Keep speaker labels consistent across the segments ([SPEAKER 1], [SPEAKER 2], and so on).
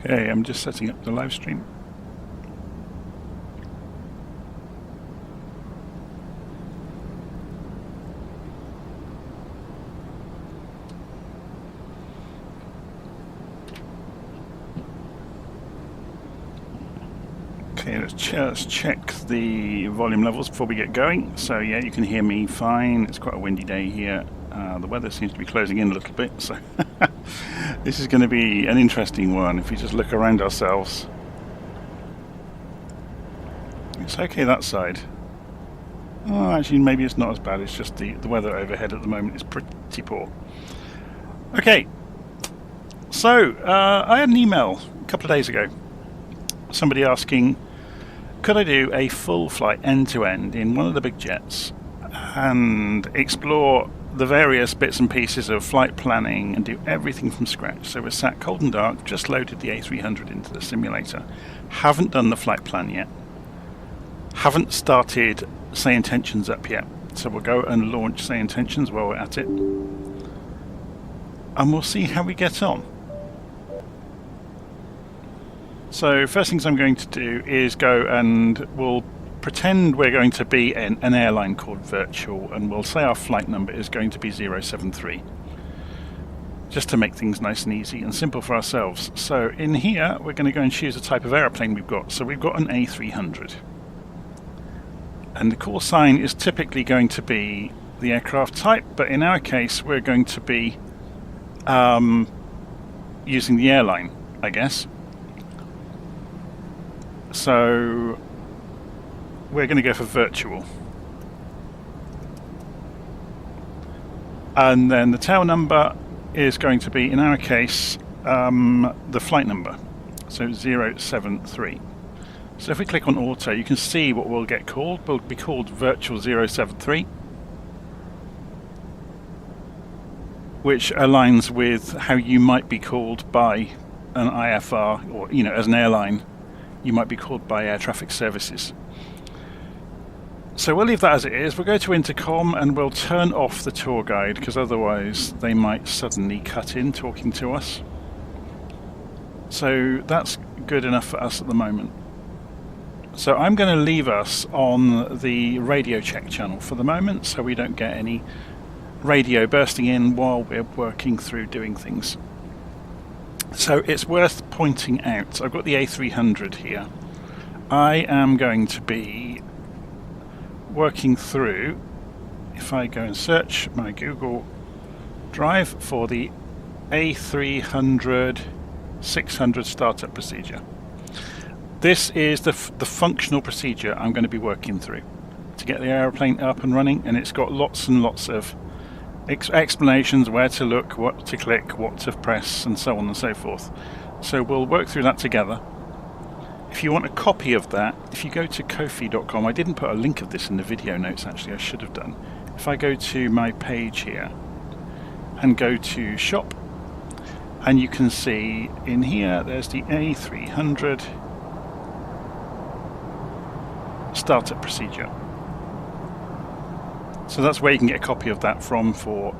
[SPEAKER 1] Okay, I'm just setting up the live stream. Okay, let's check the volume levels before we get going. So yeah, you can hear me fine. It's quite a windy day here. The weather seems to be closing in a little bit, so this is going to be an interesting one. If we just look around ourselves, it's okay that side. Oh, actually, maybe it's not as bad. It's just the weather overhead at the moment is pretty poor. Okay, so I had an email a couple of days ago. Somebody asking, could I do a full flight end-to-end in one of the big jets and explore the various bits and pieces of flight planning and do everything from scratch. So we're sat cold and dark, just loaded the A300 into the simulator, haven't done the flight plan yet, haven't started Say Intentions up yet. So we'll go and launch Say Intentions while we're at it, and we'll see how we get on. So first things I'm going to do is go and we'll pretend we're going to be an airline called Virtual, and we'll say our flight number is going to be 073, just to make things nice and easy and simple for ourselves. So in here we're going to go and choose the type of aeroplane we've got. So we've got an A300, and the call sign is typically going to be the aircraft type, but in our case we're going to be using the airline, I guess. So we're going to go for Virtual, and then the tail number is going to be, in our case, the flight number, so 073. So if we click on Auto, you can see what we'll get called. We'll be called Virtual 073, which aligns with how you might be called by an IFR, or as an airline you might be called by air traffic services. So we'll leave that as it is. We'll go to intercom and we'll turn off the tour guide, because otherwise they might suddenly cut in talking to us. So that's good enough for us at the moment. So I'm going to leave us on the radio check channel for the moment, so we don't get any radio bursting in while we're working through doing things. So it's worth pointing out, I've got the A300 here. I am going to be working through, if I go and search my Google Drive for the A300-600 startup procedure. This is the functional procedure I'm going to be working through to get the aeroplane up and running, and it's got lots and lots of explanations, where to look, what to click, what to press, and so on and so forth. So we'll work through that together. If you want a copy of that, if you go to Ko-fi.com, I didn't put a link of this in the video notes, actually I should have done. If I go to my page here and go to shop, and you can see in here there's the A300 startup procedure. So that's where you can get a copy of that from for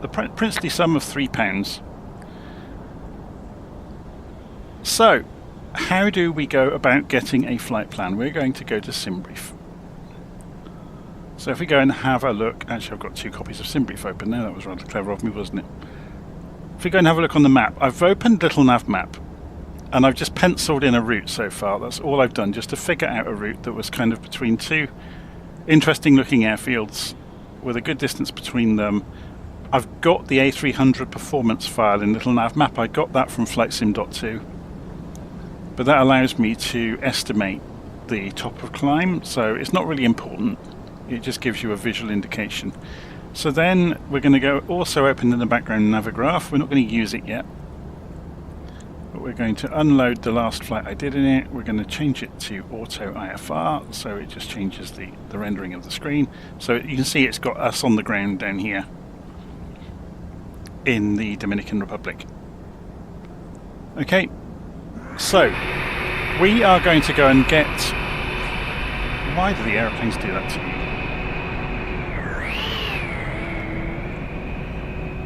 [SPEAKER 1] the princely sum of £3. So, how do we go about getting a flight plan? We're going to go to Simbrief. So if we go and have a look, actually I've got 2 copies of Simbrief open now, that was rather clever of me, wasn't it? If we go and have a look on the map, I've opened LittleNavMap, and I've just penciled in a route so far. That's all I've done, just to figure out a route that was kind of between 2 interesting looking airfields with a good distance between them. I've got the A300 performance file in LittleNavMap. I got that from FlightSim.2, but that allows me to estimate the top of climb, so it's not really important. It just gives you a visual indication. So then we're going to go also open in the background Navigraph. We're not going to use it yet, but we're going to unload the last flight I did in it. We're going to change it to Auto IFR, so it just changes the rendering of the screen. So you can see it's got us on the ground down here in the Dominican Republic. Okay, so we are going to go and get... Why do the aeroplanes do that to you?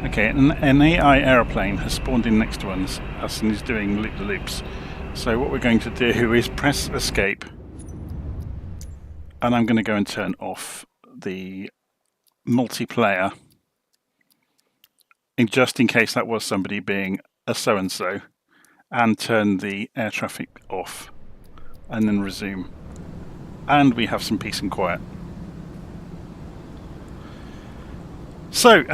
[SPEAKER 1] Okay, an AI aeroplane has spawned in next to us and is doing loop-the-loops. So what we're going to do is press escape, and I'm going to go and turn off the multiplayer, just in case that was somebody being a so-and-so, and turn the air traffic off, and then resume. And we have some peace and quiet. So,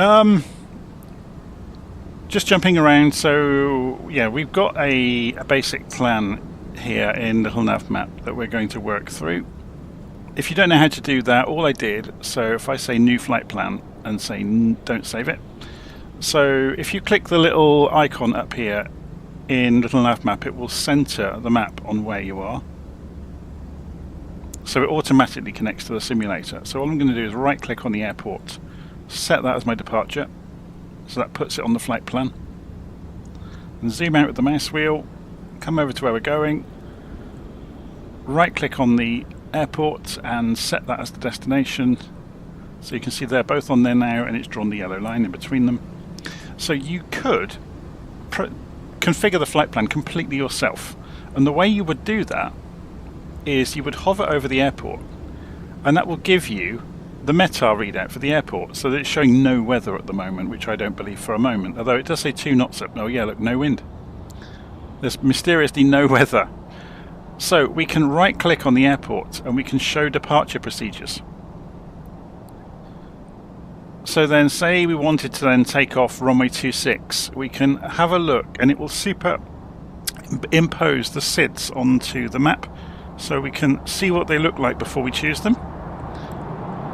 [SPEAKER 1] just jumping around, so yeah, we've got a basic plan here in LittleNavMap that we're going to work through. If you don't know how to do that, all I did, so if I say new flight plan and say don't save it, so if you click the little icon up here in LittleNavMap, it will center the map on where you are. So it automatically connects to the simulator. So all I'm going to do is right click on the airport, set that as my departure, so that puts it on the flight plan, and zoom out with the mouse wheel, come over to where we're going, right click on the airport and set that as the destination. So you can see they're both on there now, and it's drawn the yellow line in between them. So you could configure the flight plan completely yourself, and the way you would do that is you would hover over the airport, and that will give you the METAR readout for the airport, so that it's showing no weather at the moment, which I don't believe for a moment, although it does say 2 knots up. Oh yeah, look, no wind. There's mysteriously no weather. So we can right click on the airport and we can show departure procedures. So then say we wanted to then take off runway 26, we can have a look and it will impose the SIDs onto the map, so we can see what they look like before we choose them.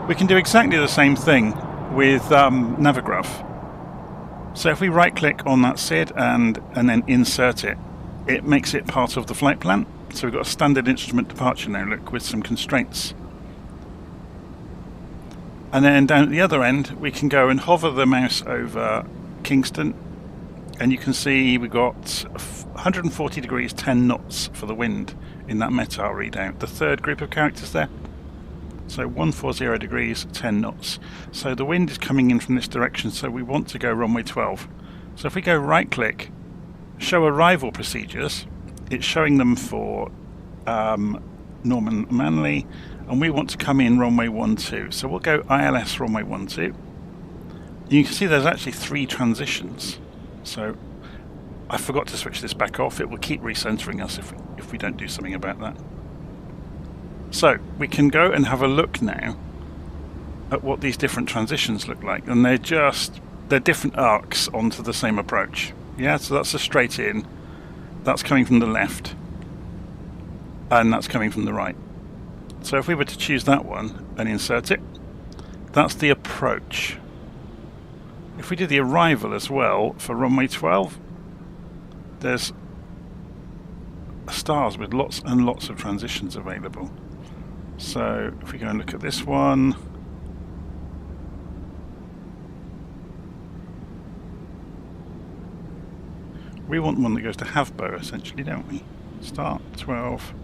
[SPEAKER 1] We can do exactly the same thing with Navigraph. So if we right click on that SID and then insert it, it makes it part of the flight plan. So we've got a standard instrument departure now, look, with some constraints. And then down at the other end, we can go and hover the mouse over Kingston, and you can see we've got 140 degrees 10 knots for the wind in that METAR readout, the third group of characters there. So 140 degrees 10 knots. So the wind is coming in from this direction, so we want to go runway 12. So if we go right click, show arrival procedures, it's showing them for Norman Manley, and we want to come in runway 12. So we'll go ILS runway 12. You can see there's actually 3 transitions. So I forgot to switch this back off. It will keep recentering us if we don't do something about that. So we can go and have a look now at what these different transitions look like, and they're different arcs onto the same approach. Yeah, so that's a straight in, that's coming from the left, and that's coming from the right. So if we were to choose that one and insert it, that's the approach. If we do the arrival as well for runway 12, there's stars with lots and lots of transitions available. So if we go and look at this one, we want one that goes to Havbo essentially, don't we? Start 12.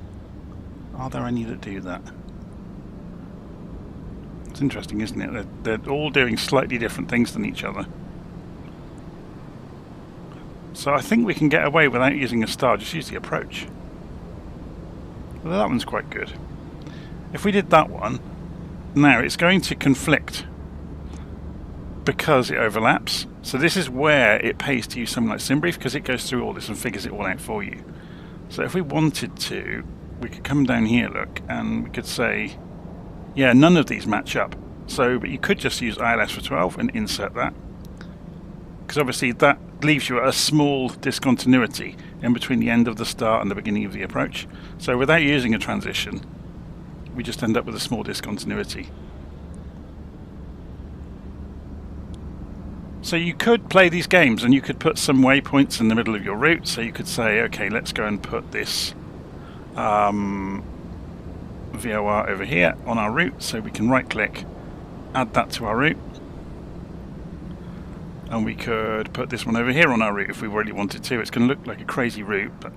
[SPEAKER 1] Are there any that do that? It's interesting, isn't it? They're all doing slightly different things than each other. So I think we can get away without using a star, just use the approach. Well, that one's quite good. If we did that one, now it's going to conflict because it overlaps. So this is where it pays to use something like Simbrief, because it goes through all this and figures it all out for you. So if we wanted to, we could come down here, look, and we could say, yeah, none of these match up. So, but you could just use ILS for 12 and insert that, because obviously that leaves you at a small discontinuity in between the end of the start and the beginning of the approach. So without using a transition, we just end up with a small discontinuity. So you could play these games and you could put some waypoints in the middle of your route. So you could say, okay, let's go and put this VOR over here on our route. So we can right click, add that to our route. And we could put this one over here on our route if we really wanted to. It's going to look like a crazy route, but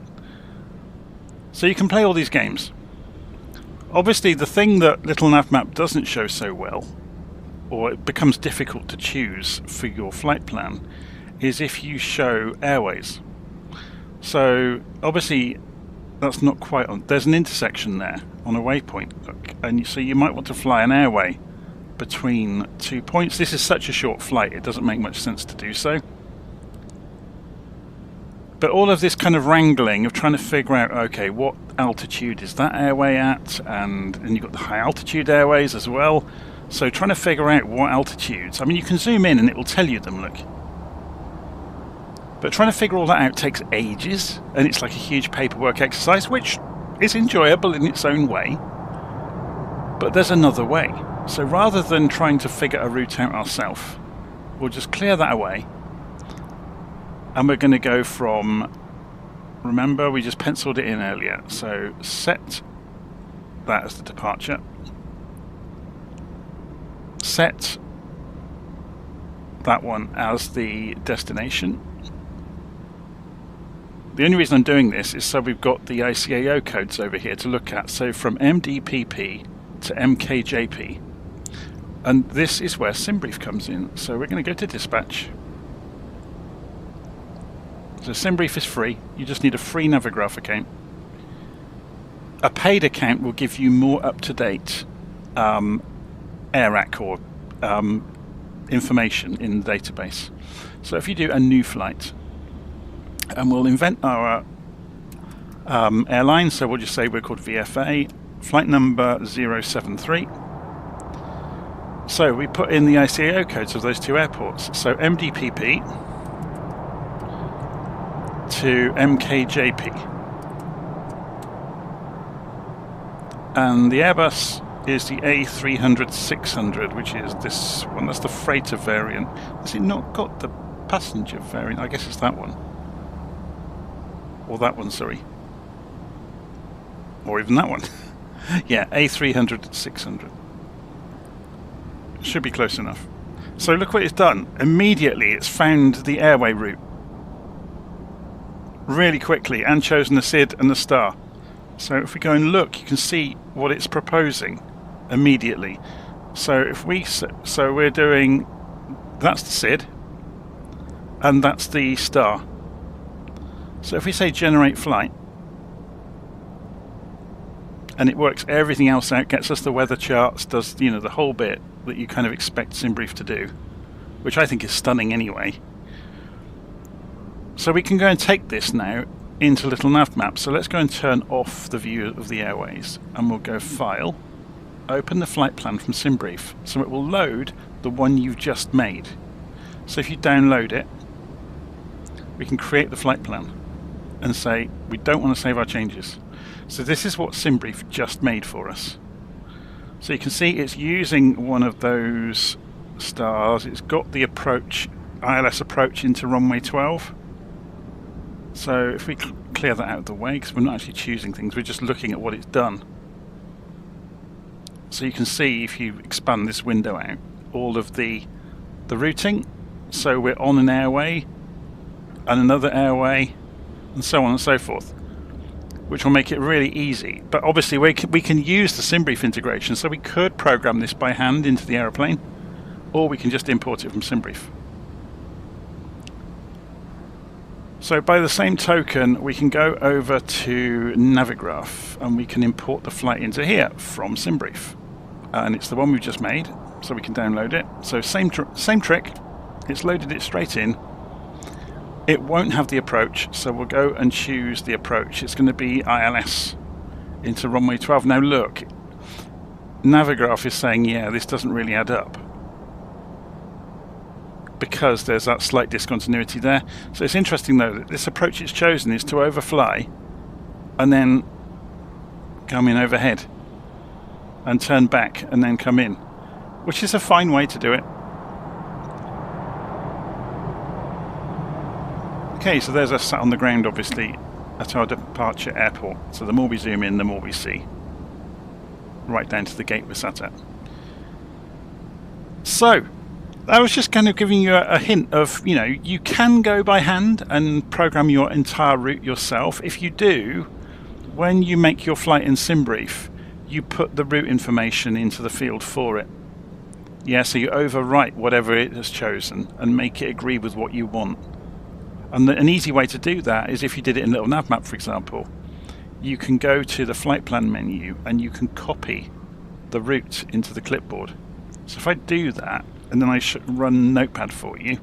[SPEAKER 1] so you can play all these games. Obviously, the thing that LittleNavMap doesn't show so well, or it becomes difficult to choose for your flight plan, is if you show airways. So obviously, That's not quite on. There's an intersection there on a waypoint. Look, and so you might want to fly an airway between 2 points. This is such a short flight, it doesn't make much sense to do so. But all of this kind of wrangling of trying to figure out, okay, what altitude is that airway at? And you've got the high altitude airways as well. So trying to figure out what altitudes. I mean, you can zoom in and it will tell you them, look. But trying to figure all that out takes ages, and it's like a huge paperwork exercise, which is enjoyable in its own way. But there's another way. So rather than trying to figure a route out ourselves, we'll just clear that away. And we're going to go from, remember, we just penciled it in earlier. So set that as the departure. Set that one as the destination. The only reason I'm doing this is so we've got the ICAO codes over here to look at. So from MDPP to MKJP. And this is where Simbrief comes in. So we're going to go to dispatch. So Simbrief is free. You just need a free Navigraph account. A paid account will give you more up-to-date AIRAC or information in the database. So if you do a new flight, and we'll invent our airline, so we'll just say we're called VFA, flight number 073. So we put in the ICAO codes of those two airports. So MDPP to MKJP. And the Airbus is the A300-600, which is this one. That's the freighter variant. Has it not got the passenger variant? I guess it's that one. Or that one, sorry. Or even that one. Yeah, A300-600. Should be close enough. So look what it's done. Immediately it's found the airway route. Really quickly, and chosen the SID and the star. So if we go and look, you can see what it's proposing immediately. So if we, so we're doing, that's the SID, and that's the star. So if we say generate flight, and it works everything else out, gets us the weather charts, does, you know, the whole bit that you kind of expect Simbrief to do, which I think is stunning anyway. So we can go and take this now into LittleNavMap. So let's go and turn off the view of the airways, and we'll go File, open the flight plan from Simbrief. So it will load the one you've just made. So if you download it, we can create the flight plan and say we don't want to save our changes. So this is what Simbrief just made for us. So you can see it's using one of those stars. It's got the approach, ILS approach into runway 12. So if we clear that out of the way, because we're not actually choosing things, we're just looking at what it's done. So you can see, if you expand this window out, all of the routing. So we're on an airway and another airway and so on and so forth, which will make it really easy. But obviously we can use the Simbrief integration, so we could program this by hand into the aeroplane, or we can just import it from Simbrief. So by the same token, we can go over to Navigraph and we can import the flight into here from Simbrief. And it's the one we've just made, so we can download it. So same trick, it's loaded it straight in. It won't have the approach, so we'll go and choose the approach. It's going to be ILS into runway 12. Now look, Navigraph is saying, yeah, this doesn't really add up, because there's that slight discontinuity there. So it's interesting though that this approach it's chosen is to overfly and then come in overhead and turn back and then come in, which is a fine way to do it. Okay, so there's us sat on the ground, obviously, at our departure airport. So the more we zoom in, the more we see. Right down to the gate we're sat at. So, I was just kind of giving you a hint of, you know, you can go by hand and program your entire route yourself. If you do, when you make your flight in Simbrief, you put the route information into the field for it. Yeah, so you overwrite whatever it has chosen and make it agree with what you want. And an easy way to do that is if you did it in LittleNavMap, for example. you can go to the flight plan menu and you can copy the route into the clipboard. So if I do that, and then I run Notepad for you,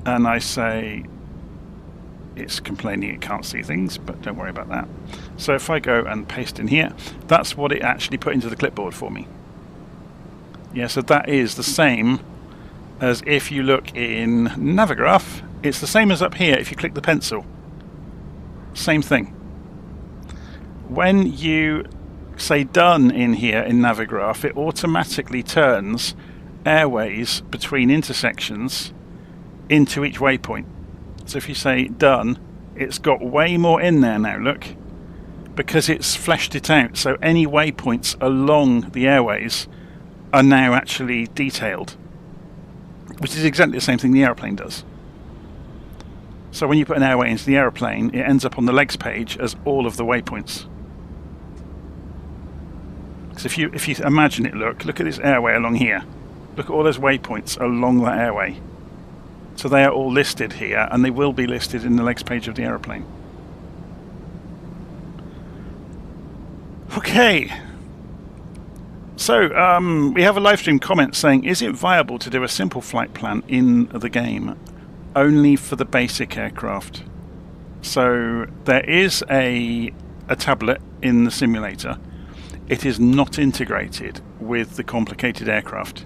[SPEAKER 1] and I say it's complaining it can't see things, but don't worry about that. So if I go and paste in here, that's what it actually put into the clipboard for me. Yeah, so that is the same as if you look in Navigraph. It's the same as up here if you click the pencil. Same thing. When you say done in here in Navigraph, it automatically turns airways between intersections into each waypoint. So if you say done, it's got way more in there now, look, because it's fleshed it out. So any waypoints along the airways are now actually detailed, which is exactly the same thing the aeroplane does. So when you put an airway into the aeroplane, it ends up on the legs page as all of the waypoints. So if you imagine it, look at this airway along here. Look at all those waypoints along that airway. So they are all listed here, and they will be listed in the legs page of the aeroplane. Okay. So we have a live stream comment saying, is it viable to do a simple flight plan in the game only for the basic aircraft? So there is a tablet in the simulator. It is not integrated with the complicated aircraft.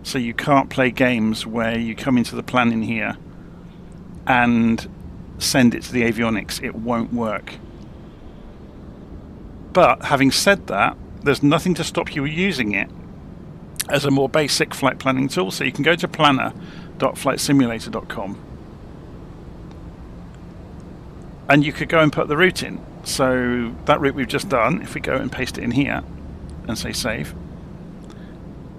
[SPEAKER 1] So you can't play games where you come into the plan in here and send it to the avionics. It won't work. But having said that, there's nothing to stop you using it as a more basic flight planning tool. So you can go to planner.flightsimulator.com and you could go and put the route in. So that route we've just done, if we go and paste it in here and say save,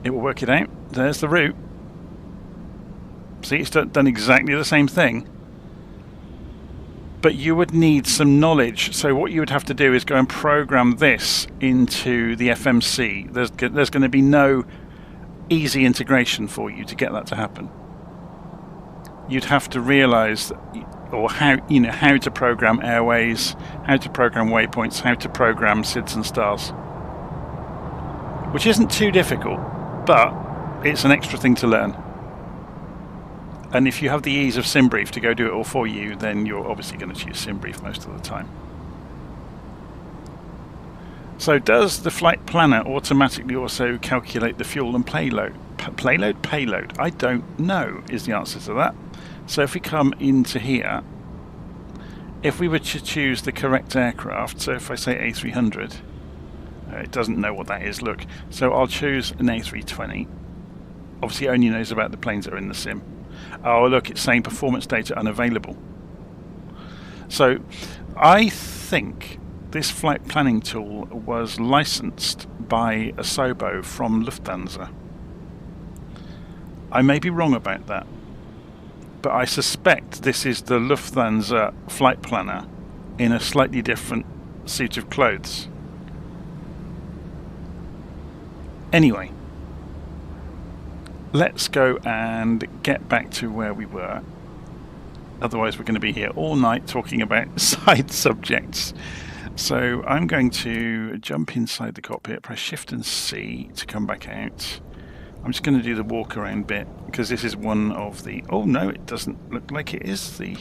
[SPEAKER 1] it will work it out. There's the route. See, it's done exactly the same thing. But you would need some knowledge. So what you would have to do is go and program this into the FMC. There's going to be no easy integration for you to get that to happen. You'd have to realize or how to program airways, how to program waypoints, how to program SIDS and stars, which isn't too difficult, but it's an extra thing to learn. And if you have the ease of Simbrief to go do it all for you, then you're obviously going to choose Simbrief most of the time. So does the flight planner automatically also calculate the fuel and payload? Payload? I don't know is the answer to that. So if we come into here, if we were to choose the correct aircraft, so if I say A300, it doesn't know what that is, look. So I'll choose an A320. Obviously it only knows about the planes that are in the sim. Oh look, it's saying performance data unavailable. So I think this flight planning tool was licensed by Asobo from Lufthansa. I may be wrong about that, but I suspect this is the Lufthansa flight planner in a slightly different suit of clothes. Anyway, let's go and get back to where we were. Otherwise we're going to be here all night talking about side subjects. So I'm going to jump inside the cockpit, press Shift and C to come back out. I'm just going to do the walk around bit because this is one of the... Oh no, it doesn't look like it is the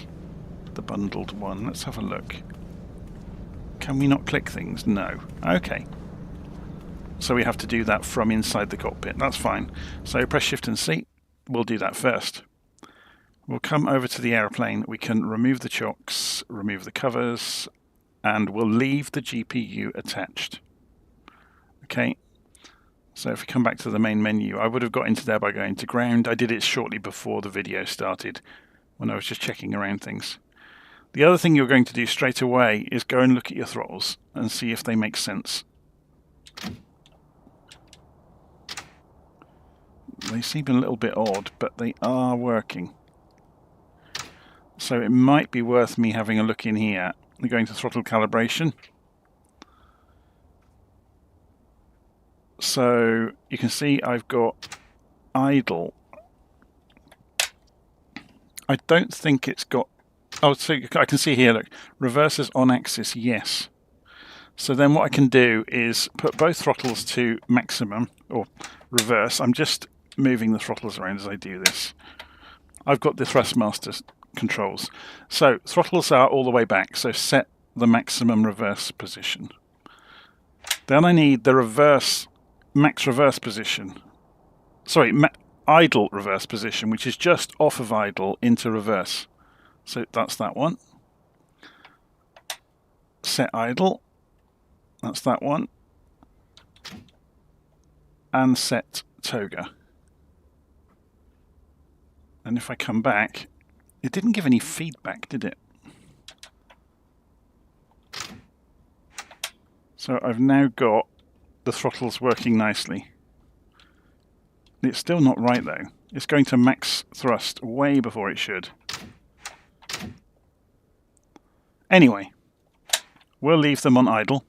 [SPEAKER 1] bundled one. Let's have a look. Can we not click things? No. Okay. So we have to do that from inside the cockpit. That's fine. So press Shift and C. We'll do that first. We'll come over to the aeroplane. We can remove the chocks, remove the covers, and we'll leave the GPU attached. Okay. So if we come back to the main menu, I would have got into there by going to ground. I did it shortly before the video started when I was just checking around things. The other thing you're going to do straight away is go and look at your throttles and see if they make sense. They seem a little bit odd, but they are working. So it might be worth me having a look in here. We're going to throttle calibration. So you can see I've got idle. I don't think it's got Oh, so I can see here, look, reverses on axis, yes. So then what I can do is put both throttles to maximum, or reverse. I'm just moving the throttles around as I do this. I've got the Thrustmaster controls. So throttles are all the way back, so set the maximum reverse position. Then I need the max reverse position. Sorry, idle reverse position, which is just off of idle into reverse. So that's that one. Set idle. That's that one. And set toga. And if I come back, it didn't give any feedback, did it? So I've now got the throttles working nicely. It's still not right though. It's going to max thrust way before it should. Anyway, we'll leave them on idle.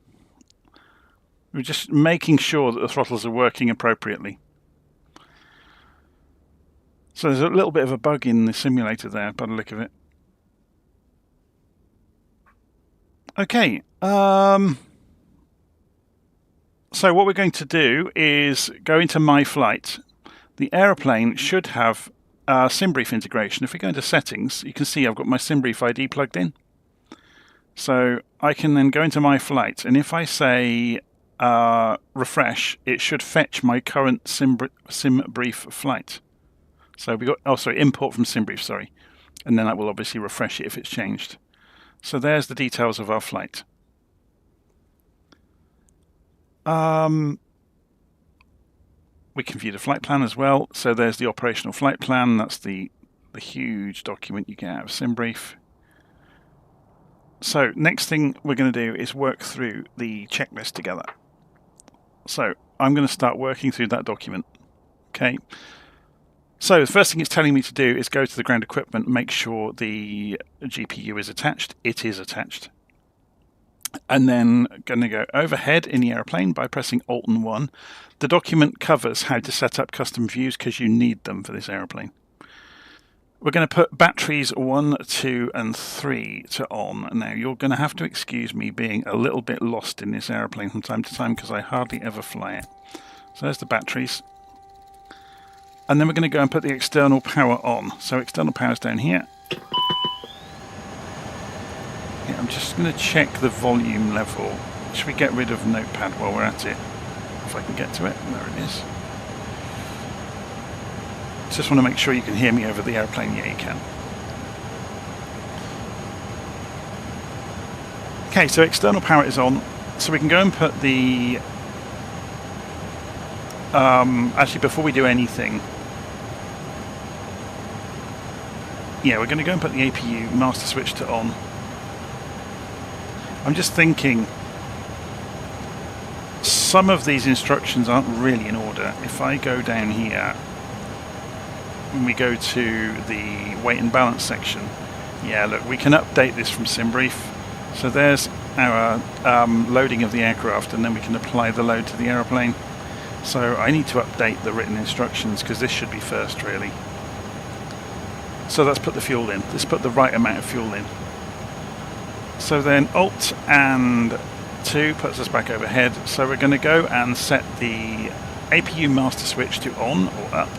[SPEAKER 1] We're just making sure that the throttles are working appropriately. So there's a little bit of a bug in the simulator there, by the look of it. Okay. So what we're going to do is go into My Flight. The aeroplane should have Simbrief integration. If we go into settings, you can see I've got my Simbrief ID plugged in. So I can then go into My Flight, and if I say refresh, it should fetch my current Simbrief flight. So we got, oh sorry, import from Simbrief, sorry. And then that will obviously refresh it if it's changed. So there's the details of our flight. We can view the flight plan as well. So there's the operational flight plan. That's the huge document you get out of Simbrief. So next thing we're going to do is work through the checklist together. So I'm going to start working through that document. Okay. So the first thing it's telling me to do is go to the ground equipment, make sure the GPU is attached. It is attached. And then going to go overhead in the airplane by pressing Alt and 1. The document covers how to set up custom views because you need them for this airplane. We're going to put batteries 1, 2 and 3 to on. Now you're going to have to excuse me being a little bit lost in this airplane from time to time because I hardly ever fly it. So there's the batteries. And then we're going to go and put the external power on. So external power is down here. Yeah, I'm just going to check the volume level. Should we get rid of Notepad while we're at it? If I can get to it. There it is. Just want to make sure you can hear me over the airplane. Yeah, you can. Okay, so external power is on. So we can go and put the... actually, before we do anything... Yeah, we're going to go and put the APU master switch to on. I'm just thinking... Some of these instructions aren't really in order. If I go down here... When we go to the weight and balance section, yeah, look, we can update this from Simbrief. So there's our loading of the aircraft, and then we can apply the load to the aeroplane. So I need to update the written instructions because this should be first, really. So let's put the fuel in. Let's put the right amount of fuel in. So then Alt and 2 puts us back overhead. So we're going to go and set the APU master switch to on or up,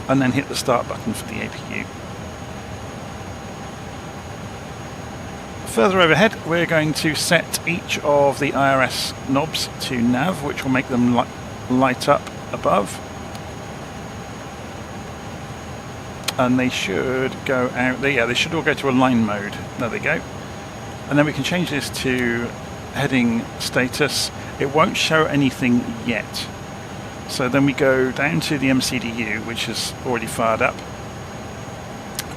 [SPEAKER 1] and then hit the start button for the APU. Further overhead, we're going to set each of the IRS knobs to nav, which will make them light up above. And they should go out, yeah, they should all go to align mode. There they go. And then we can change this to heading status. It won't show anything yet. So then we go down to the MCDU, which is already fired up.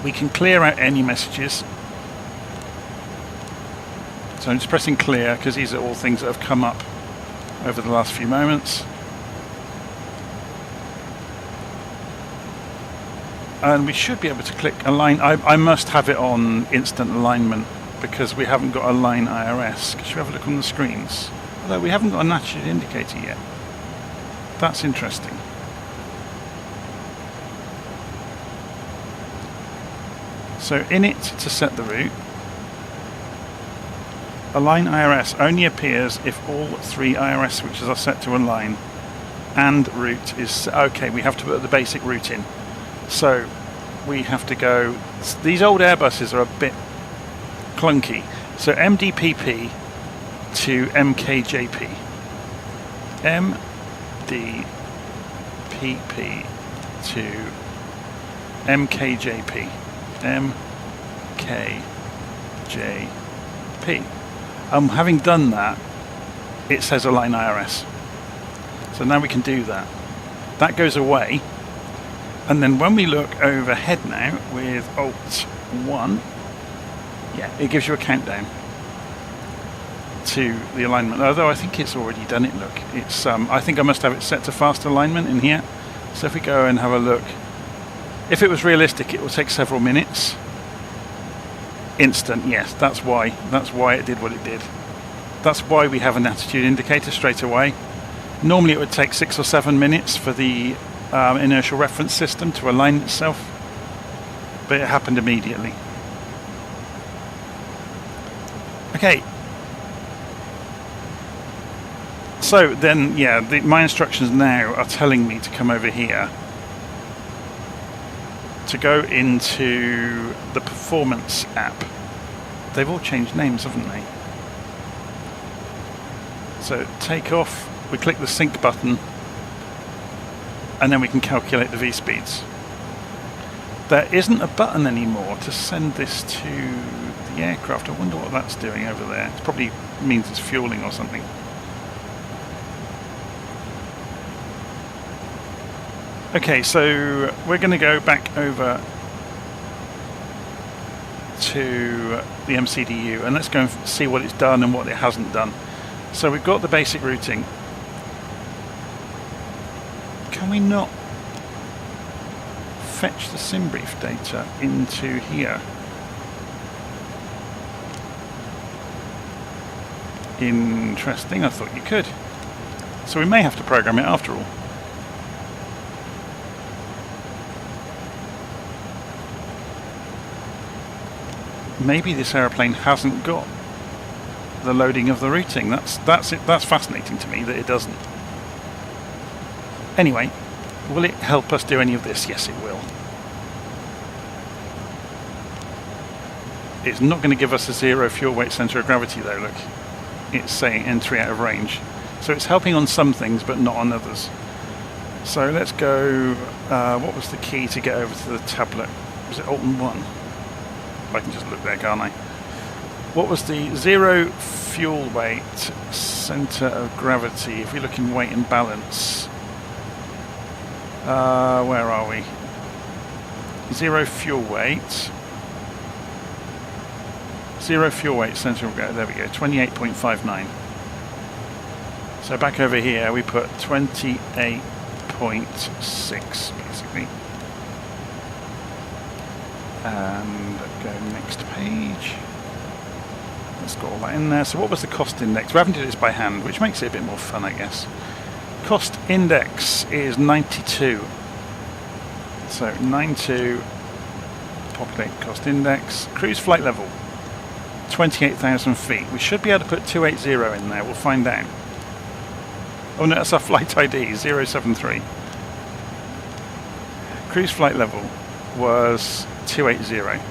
[SPEAKER 1] We can clear out any messages. So I'm just pressing clear because these are all things that have come up over the last few moments. And we should be able to click align. I must have it on instant alignment because we haven't got align IRS. Should we have a look on the screens? Although we haven't got an attitude indicator yet. That's interesting. So in it to set the route, align IRS only appears if all 3 IRS switches are set to align and route is okay. We have to put the basic route in. So we have to go, these old Airbuses are a bit clunky. So MDPP to MKJP. MDPP to MKJP. MKJP. Having done that, it says align IRS. So now we can do that. That goes away. And then when we look overhead now with Alt 1, yeah, it gives you a countdown to the alignment. Although I think it's already done it, look. It's I think I must have it set to fast alignment in here. So if we go and have a look, if it was realistic, it will take several minutes. Instant, yes, that's why it did what it did. That's why we have an attitude indicator straight away. Normally it would take 6 or 7 minutes for the inertial reference system to align itself, but it happened immediately. Okay, so then, yeah, my instructions now are telling me to come over here to go into the performance app. They've all changed names, haven't they? So takeoff, we click the sync button, and then we can calculate the V-speeds. There isn't a button anymore to send this to the aircraft. I wonder what that's doing over there. It probably means it's fueling or something. Okay, so we're going to go back over to the MCDU and let's go and see what it's done and what it hasn't done. So we've got the basic routing. Can we not fetch the Simbrief data into here? Interesting, I thought you could. So we may have to program it after all. Maybe this aeroplane hasn't got the loading of the routing. That's fascinating to me that it doesn't. Anyway, will it help us do any of this? Yes, it will. It's not going to give us a 0 fuel weight centre of gravity though, look. It's saying entry out of range. So it's helping on some things but not on others. So let's go, what was the key to get over to the tablet? Was it Alt 1? I can just look there, can't I? What was the 0 fuel weight centre of gravity? If we look in weight and balance, where are we? 0 fuel weight. 0 fuel weight centre of gravity. There we go. 28.59. So back over here, we put 28.6 basically. And go next page. Let's got all that in there. So what was the cost index? We haven't did this by hand, which makes it a bit more fun, I guess. Cost index is 92. So 92, populate cost index. Cruise flight level, 28,000 feet. We should be able to put 280 in there, we'll find out. Oh no, that's our flight ID, 073. Cruise flight level was 280.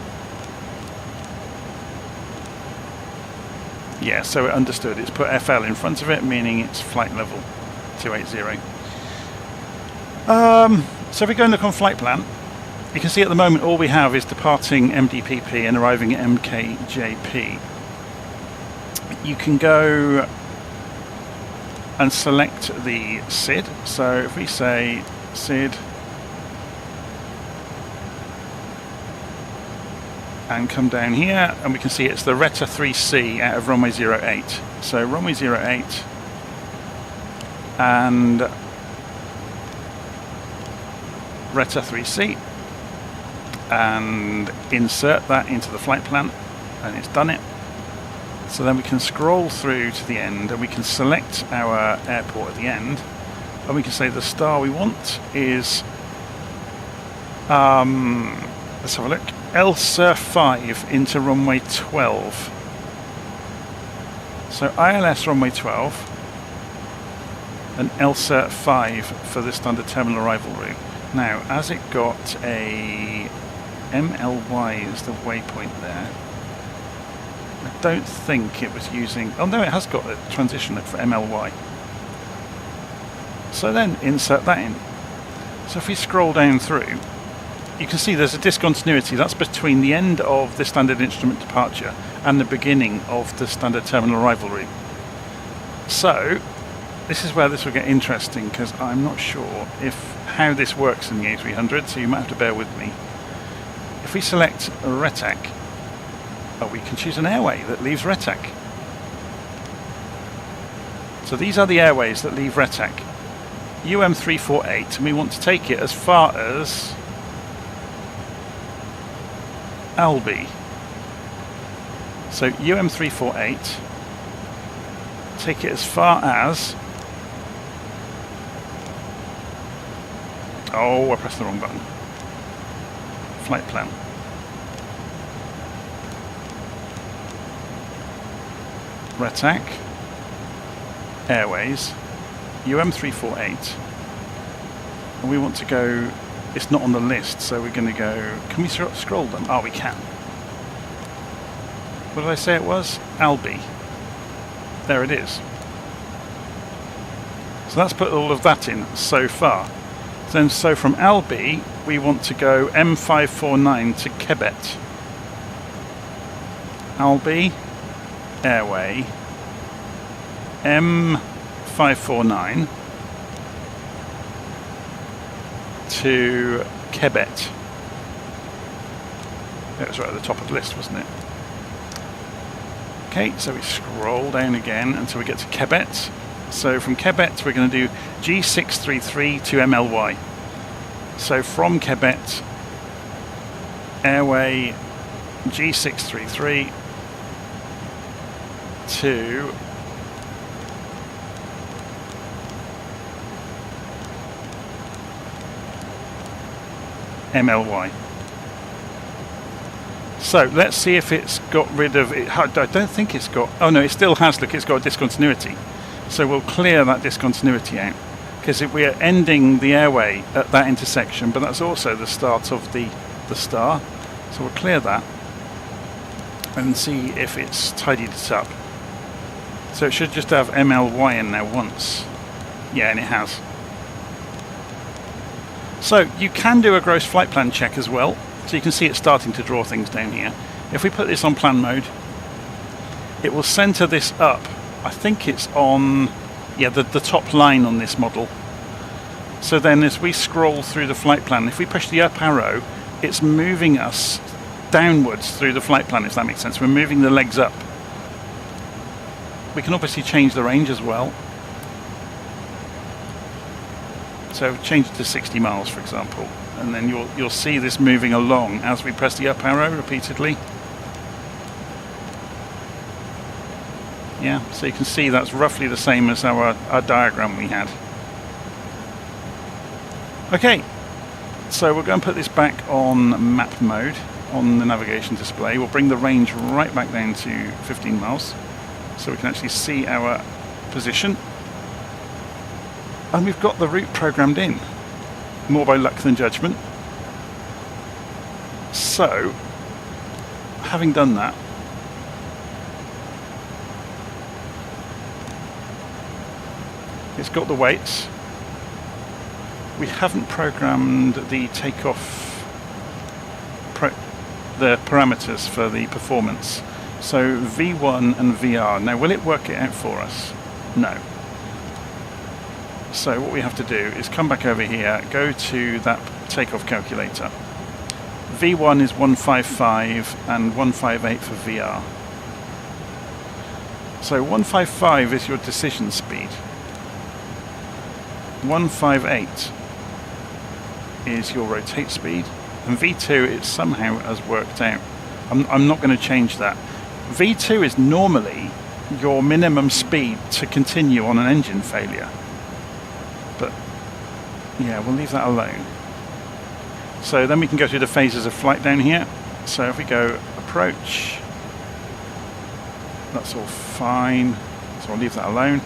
[SPEAKER 1] Yeah, so it understood. It's put FL in front of it, meaning it's flight level 280. So if we go and look on flight plan, you can see at the moment all we have is departing MDPP and arriving at MKJP. You can go and select the SID. So if we say SID and come down here, and we can see it's the Reta 3C out of runway 08. So runway 08 and Reta 3C, and insert that into the flight plan, and it's done it. So then we can scroll through to the end and we can select our airport at the end, and we can say the star we want is let's have a look. ELSA 5 into runway 12. So ILS runway 12 and ELSA 5 for the standard terminal arrival route. Now, as it got a MLY as the waypoint there, I don't think it was using... Oh no, it has got a transition for MLY. So then insert that in. So if we scroll down through, you can see there's a discontinuity. That's between the end of the standard instrument departure and the beginning of the standard terminal arrival route. So this is where this will get interesting, because I'm not sure how this works in the A300, so you might have to bear with me. If we select RETAC, we can choose an airway that leaves RETAC. So these are the airways that leave RETAC. UM348, and we want to take it as far as Albi. So UM348, take it as far as... Oh, I pressed the wrong button. Flight plan. RETAC, Airways, UM348, and we want to go... It's not on the list, so we're going to go... Can we scroll them? Oh, we can. What did I say it was? Albi. There it is. So that's put all of that in so far. Then, so from Albi, we want to go M549 to Quebec. Albi, Airway, M549 to Quebec. That was right at the top of the list, wasn't it? Okay, so we scroll down again until we get to Quebec. So from Quebec we're going to do G633 to MLY. So from Quebec, Airway G633 to MLY. So let's see if it's got rid of it. I don't think it's got... Oh no, it still has. Look, it's got a discontinuity. So we'll clear that discontinuity out, because if we are ending the airway at that intersection, but that's also the start of the star. So we'll clear that and see if it's tidied it up. So it should just have MLY in there once. Yeah, and it has. So you can do a gross flight plan check as well. So you can see it starting to draw things down here. If we put this on plan mode, it will center this up. I think it's on, yeah, the top line on this model. So then as we scroll through the flight plan, if we push the up arrow, it's moving us downwards through the flight plan, if that makes sense. We're moving the legs up. We can obviously change the range as well. So change it to 60 miles, for example. And then you'll see this moving along as we press the up arrow repeatedly. Yeah, so you can see that's roughly the same as our diagram we had. Okay, so we're going to put this back on map mode on the navigation display. We'll bring the range right back down to 15 miles so we can actually see our position. And we've got the route programmed in. More by luck than judgment. So, having done that, it's got the weights. We haven't programmed the takeoff, the parameters for the performance. So V1 and VR. Now, will it work it out for us? No. So what we have to do is come back over here, go to that takeoff calculator. V1 is 155 and 158 for VR. So 155 is your decision speed. 158 is your rotate speed. And V2 it somehow has worked out. I'm not going to change that. V2 is normally your minimum speed to continue on an engine failure. But yeah, we'll leave that alone. So then we can go through the phases of flight down here. So if we go approach, that's all fine, so I'll leave that alone.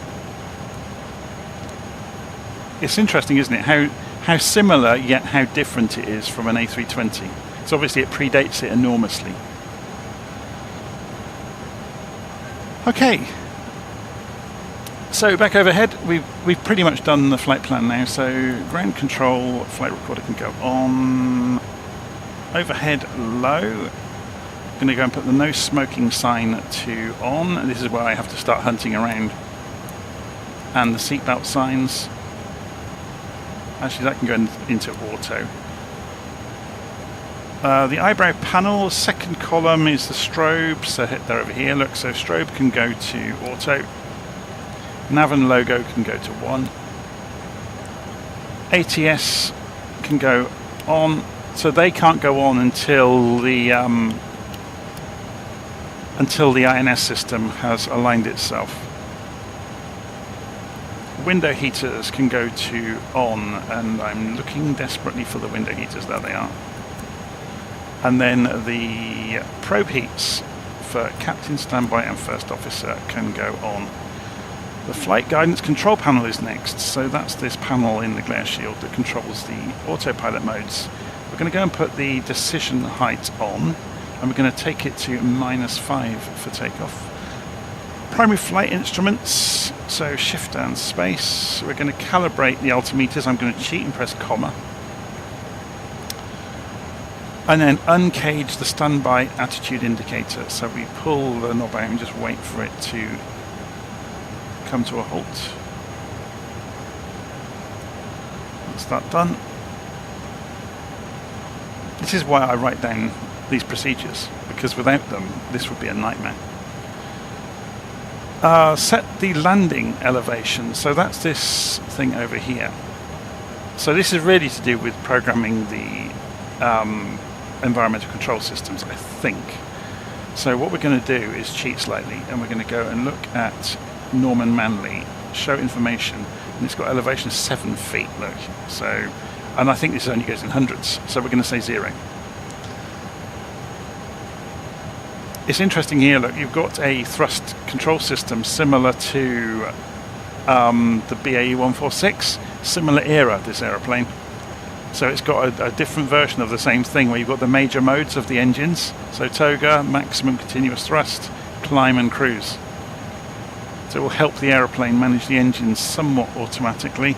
[SPEAKER 1] It's interesting, isn't it, how similar yet how different it is from an A320. So obviously it predates it enormously. Okay, so back overhead, we've pretty much done the flight plan now. So ground control, flight recorder can go on. Overhead low. I'm going to go and put the no smoking sign to on. This is where I have to start hunting around. And the seatbelt signs. Actually, that can go into auto. The eyebrow panel, second column is the strobe. So they're over here. Look, so strobe can go to auto. Nav and logo can go to 1. ATS can go on. So they can't go on until the INS system has aligned itself. Window heaters can go to on, and I'm looking desperately for the window heaters. There they are. And then the probe heats for captain, standby and first officer can go on. The flight guidance control panel is next. So that's this panel in the glare shield that controls the autopilot modes. We're going to go and put the decision height on, and we're going to take it to -5 for takeoff. Primary flight instruments, so shift and space. We're going to calibrate the altimeters. I'm going to cheat and press comma. And then uncage the standby attitude indicator. So we pull the knob out and just wait for it to come to a halt. That's that done. This is why I write down these procedures, because without them, this would be a nightmare. Set the landing elevation. So that's this thing over here. So this is really to do with programming the environmental control systems, I think. So what we're going to do is cheat slightly, and we're going to go and look at Norman Manley, show information, and it's got elevation of 7 feet, look. So, and I think this only goes in hundreds, so we're going to say 0. It's interesting here, look, you've got a thrust control system similar to the BAE 146, similar era, this aeroplane. So it's got a different version of the same thing, where you've got the major modes of the engines. So toga, maximum continuous thrust, climb and cruise. So it will help the aeroplane manage the engines somewhat automatically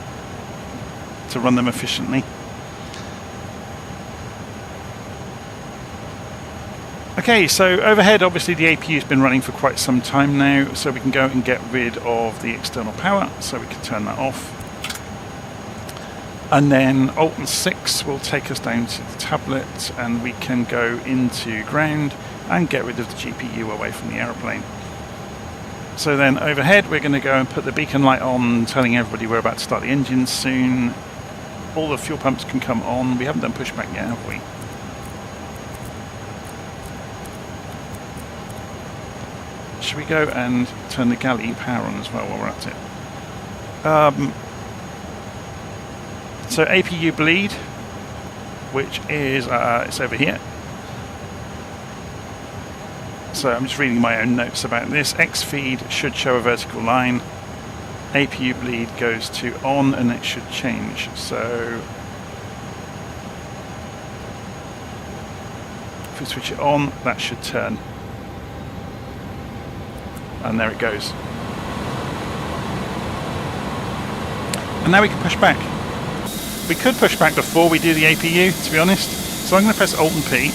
[SPEAKER 1] to run them efficiently. Okay, so overhead, obviously the APU has been running for quite some time now, so we can go and get rid of the external power, so we can turn that off. And then Alt and 6 will take us down to the tablet, and we can go into ground and get rid of the GPU away from the aeroplane. So then overhead, we're going to go and put the beacon light on, telling everybody we're about to start the engines soon. All the fuel pumps can come on. We haven't done pushback yet, have we? Should we go and turn the galley power on as well while we're at it? So APU bleed, which is it's over here. So I'm just reading my own notes about this. X feed should show a vertical line. APU bleed goes to on, and it should change. So if we switch it on, that should turn. And there it goes. And now we can push back. We could push back before we do the APU, to be honest. So I'm going to press Alt and P,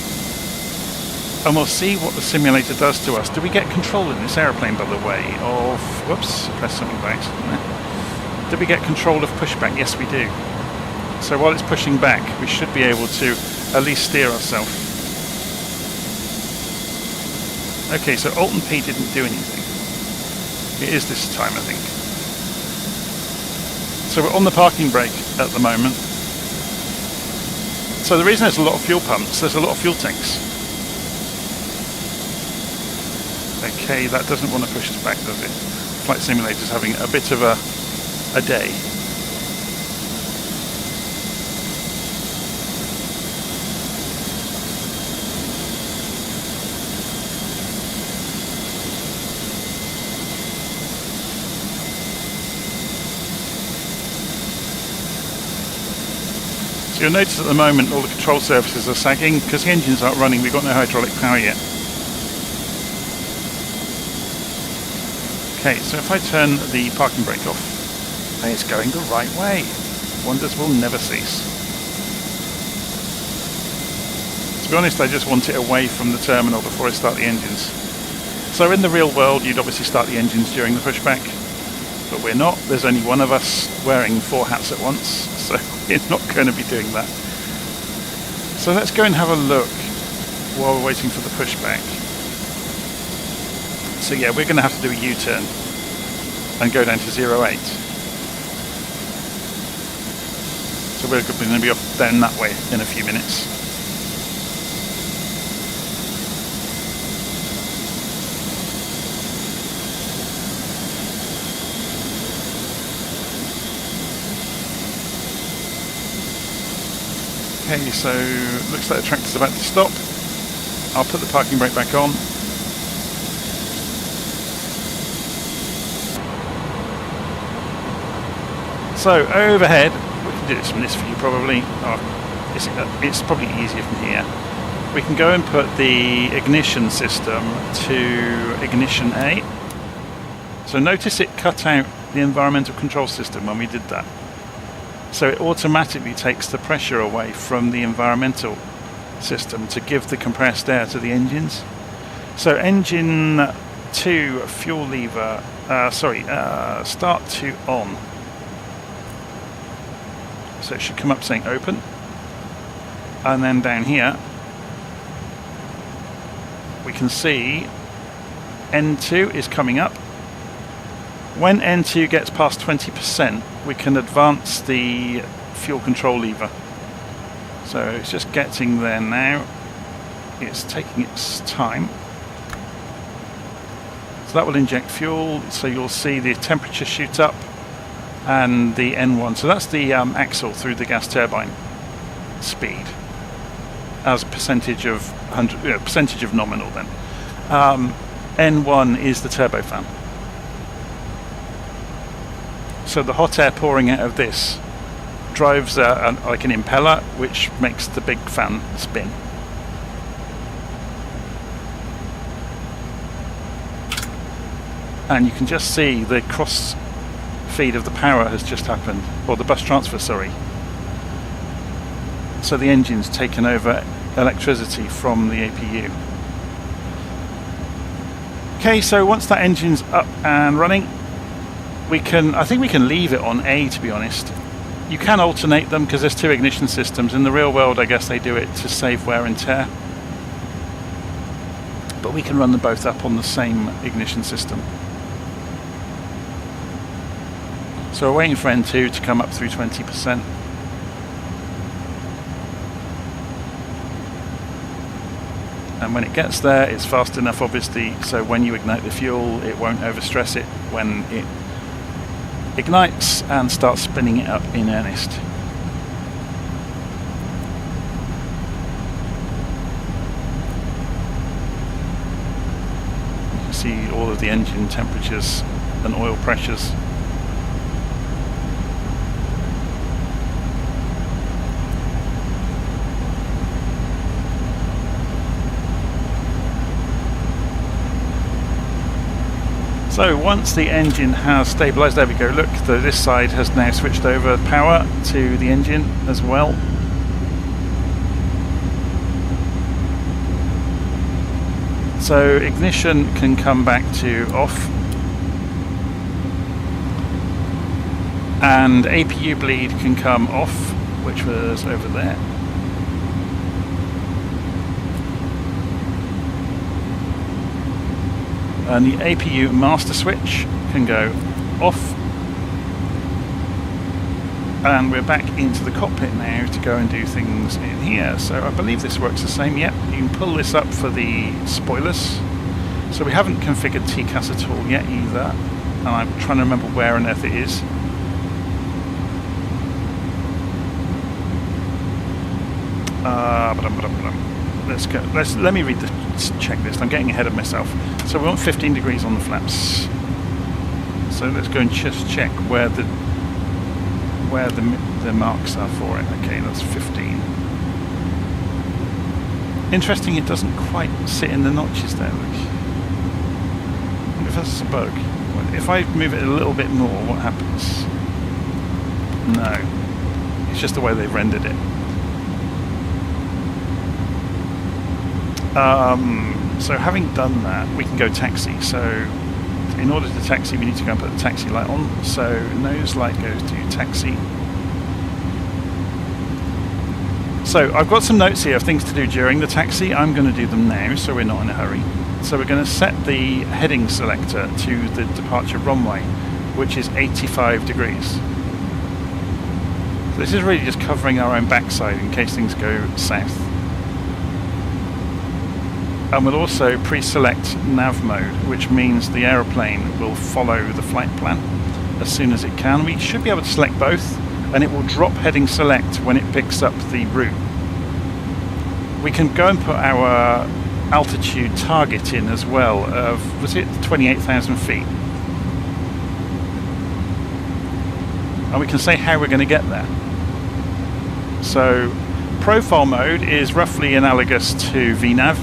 [SPEAKER 1] and we'll see what the simulator does to us. Do we get control in this aeroplane, by the way, of... Whoops, I pressed something by accident. Did we get control of pushback? Yes, we do. So while it's pushing back, we should be able to at least steer ourselves. Okay, so Alt and P didn't do anything. It is this time, I think. So we're on the parking brake at the moment. So the reason there's a lot of fuel pumps, there's a lot of fuel tanks. Okay, that doesn't want to push us back, does it? Flight Simulator's having a bit of a day. So you'll notice at the moment all the control surfaces are sagging because the engines aren't running. We've got no hydraulic power yet. Okay, so if I turn the parking brake off, it's going the right way. Wonders will never cease. To be honest, I just want it away from the terminal before I start the engines. So in the real world, you'd obviously start the engines during the pushback, but we're not. There's only one of us wearing 4 hats at once, so we're not going to be doing that. So let's go and have a look while we're waiting for the pushback. So yeah, we're going to have to do a U-turn and go down to 08. So we're going to be off down that way in a few minutes. Okay, so looks like the tractor's about to stop. I'll put the parking brake back on. So overhead, we can do this from this view probably. Oh, it's probably easier from here. We can go and put the ignition system to ignition A. So notice it cut out the environmental control system when we did that. So it automatically takes the pressure away from the environmental system to give the compressed air to the engines. So engine 2 fuel lever, start to on. So it should come up saying open. And then down here, we can see N2 is coming up. When N2 gets past 20%, we can advance the fuel control lever. So it's just getting there now. It's taking its time. So that will inject fuel, so you'll see the temperature shoot up and the N1. So that's the axle through the gas turbine speed as a percentage of percentage of nominal then. N1 is the turbofan. So the hot air pouring out of this drives like an impeller, which makes the big fan spin. And you can just see the cross feed of the power has just happened, or the bus transfer, sorry. So the engine's taken over electricity from the APU. Okay, so once that engine's up and running, I think we can leave it on A, to be honest. You can alternate them because there's 2 ignition systems. In the real world, I guess they do it to save wear and tear. But we can run them both up on the same ignition system. So we're waiting for N2 to come up through 20%. And when it gets there, it's fast enough, obviously, so when you ignite the fuel, it won't overstress it when it ignites and starts spinning it up in earnest. You can see all of the engine temperatures and oil pressures. So once the engine has stabilised, there we go, look, this side has now switched over power to the engine as well. So ignition can come back to off. And APU bleed can come off, which was over there. And the APU master switch can go off. And we're back into the cockpit now to go and do things in here. So I believe this works the same. Yep, you can pull this up for the spoilers. So we haven't configured TCAS at all yet either. And I'm trying to remember where on earth it is. Let's go. Let me read the checklist. I'm getting ahead of myself. So we want 15 degrees on the flaps. So let's go and just check where the the marks are for it. Okay, that's 15. Interesting, it doesn't quite sit in the notches there, look. I wonder if that's a bug. If I move it a little bit more, what happens? No. It's just the way they've rendered it. So having done that, we can go taxi. So in order to taxi, we need to go and put the taxi light on. So nose light goes to taxi. So I've got some notes here of things to do during the taxi. I'm going to do them now, so we're not in a hurry. So we're going to set the heading selector to the departure runway, which is 85 degrees. So this is really just covering our own backside in case things go south. And we'll also pre-select nav mode, which means the aeroplane will follow the flight plan as soon as it can. We should be able to select both, and it will drop heading select when it picks up the route. We can go and put our altitude target in as well of, was it 28,000 feet? And we can say how we're going to get there. So profile mode is roughly analogous to VNav,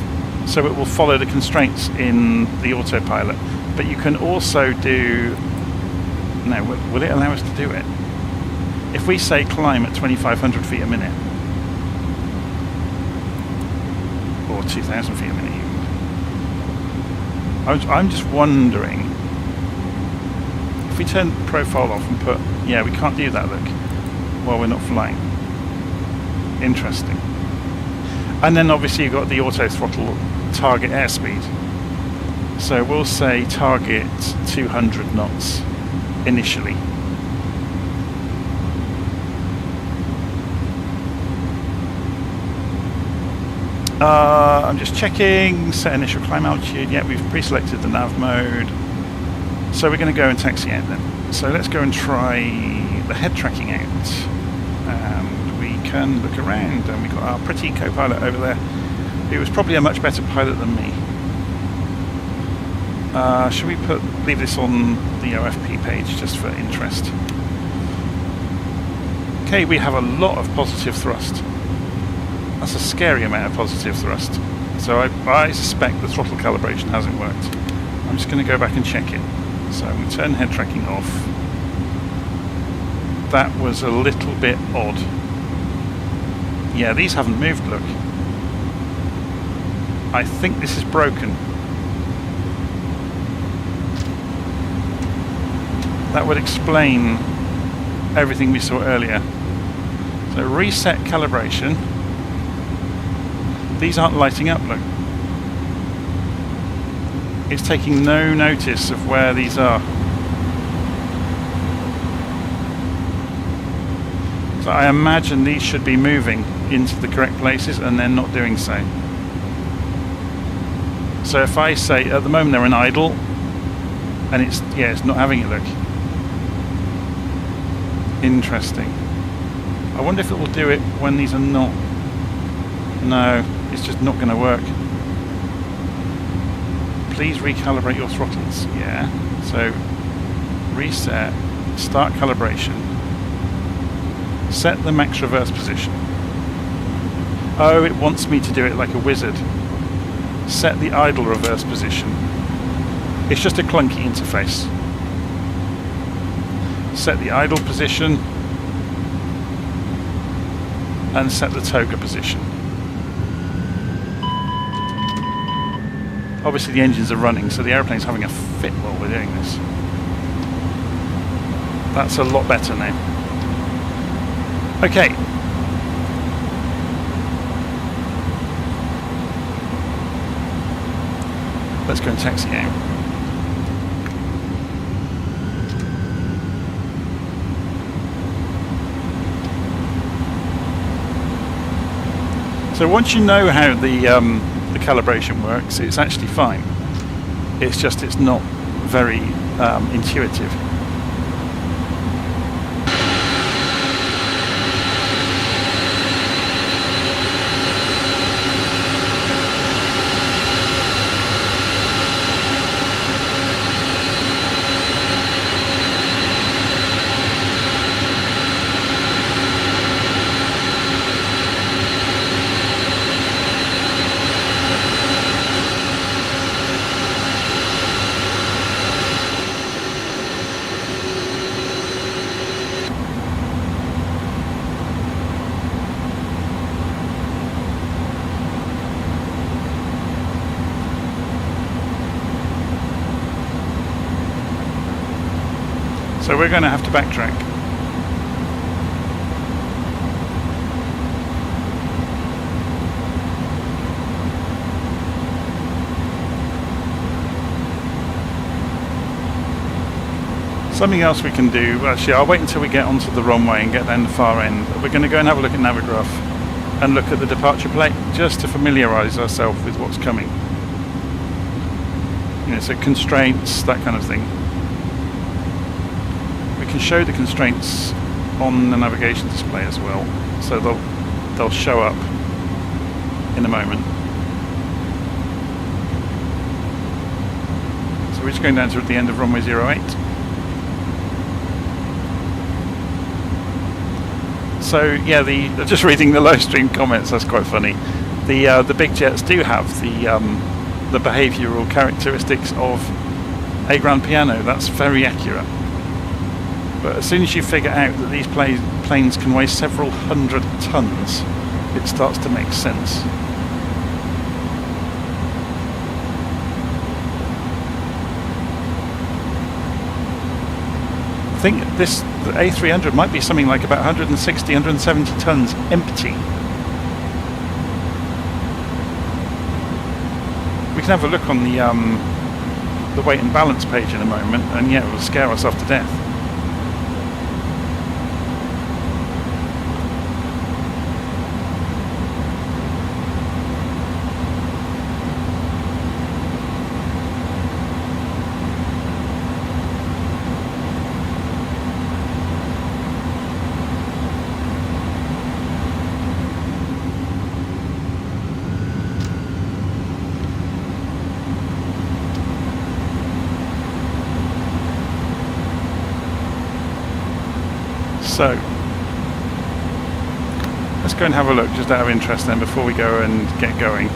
[SPEAKER 1] so it will follow the constraints in the autopilot. But you can also do, now will it allow us to do it? If we say climb at 2,500 feet a minute, or 2,000 feet a minute even, I'm just wondering, if we turn profile off and put, yeah, we can't do that, look, while we're not flying. Interesting. And then obviously you've got the auto throttle target airspeed. So we'll say target 200 knots initially. I'm just checking, set initial climb altitude. Yeah, we've pre-selected the nav mode. So we're going to go and taxi out then. So let's go and try the head tracking out. And we can look around, and we've got our pretty co-pilot over there, who was probably a much better pilot than me. Should we leave this on the OFP page just for interest? Okay, we have a lot of positive thrust. That's a scary amount of positive thrust. So I suspect the throttle calibration hasn't worked. I'm just going to go back and check it. So I'm going to turn head tracking off. That was a little bit odd. Yeah, these haven't moved, look. I think this is broken. That would explain everything we saw earlier. So reset calibration. These aren't lighting up, look. It's taking no notice of where these are. So I imagine these should be moving into the correct places, and they're not doing so. So if I say, at the moment they're in idle, and it's not having it, look. Interesting. I wonder if it will do it when these are not. No, it's just not going to work. Please recalibrate your throttles. Yeah. So reset, start calibration, set the max reverse position. Oh, it wants me to do it like a wizard. Set the idle reverse position. It's just a clunky interface. Set the idle position and set the toga position. Obviously the engines are running, so the aeroplane's having a fit while we're doing this. That's a lot better now. Okay. Let's go and taxi out. So once you know how the calibration works, it's actually fine. It's just it's not very intuitive. So we're going to have to backtrack. Something else we can do, actually I'll wait until we get onto the runway and get down the far end. We're going to go and have a look at Navigraph and look at the departure plate just to familiarise ourselves with what's coming. You know, so constraints, that kind of thing. We can show the constraints on the navigation display as well, so they'll show up in a moment. So we're just going down to the end of runway 08. So yeah, just reading the live stream comments, that's quite funny. The big jets do have the behavioural characteristics of a grand piano. That's very accurate. But as soon as you figure out that these planes can weigh several hundred tons, it starts to make sense. I think the A300 might be something like about 160, 170 tons empty. We can have a look on the weight and balance page in a moment, and yeah, it will scare us off to death. So, let's go and have a look just out of interest then before we go and get going.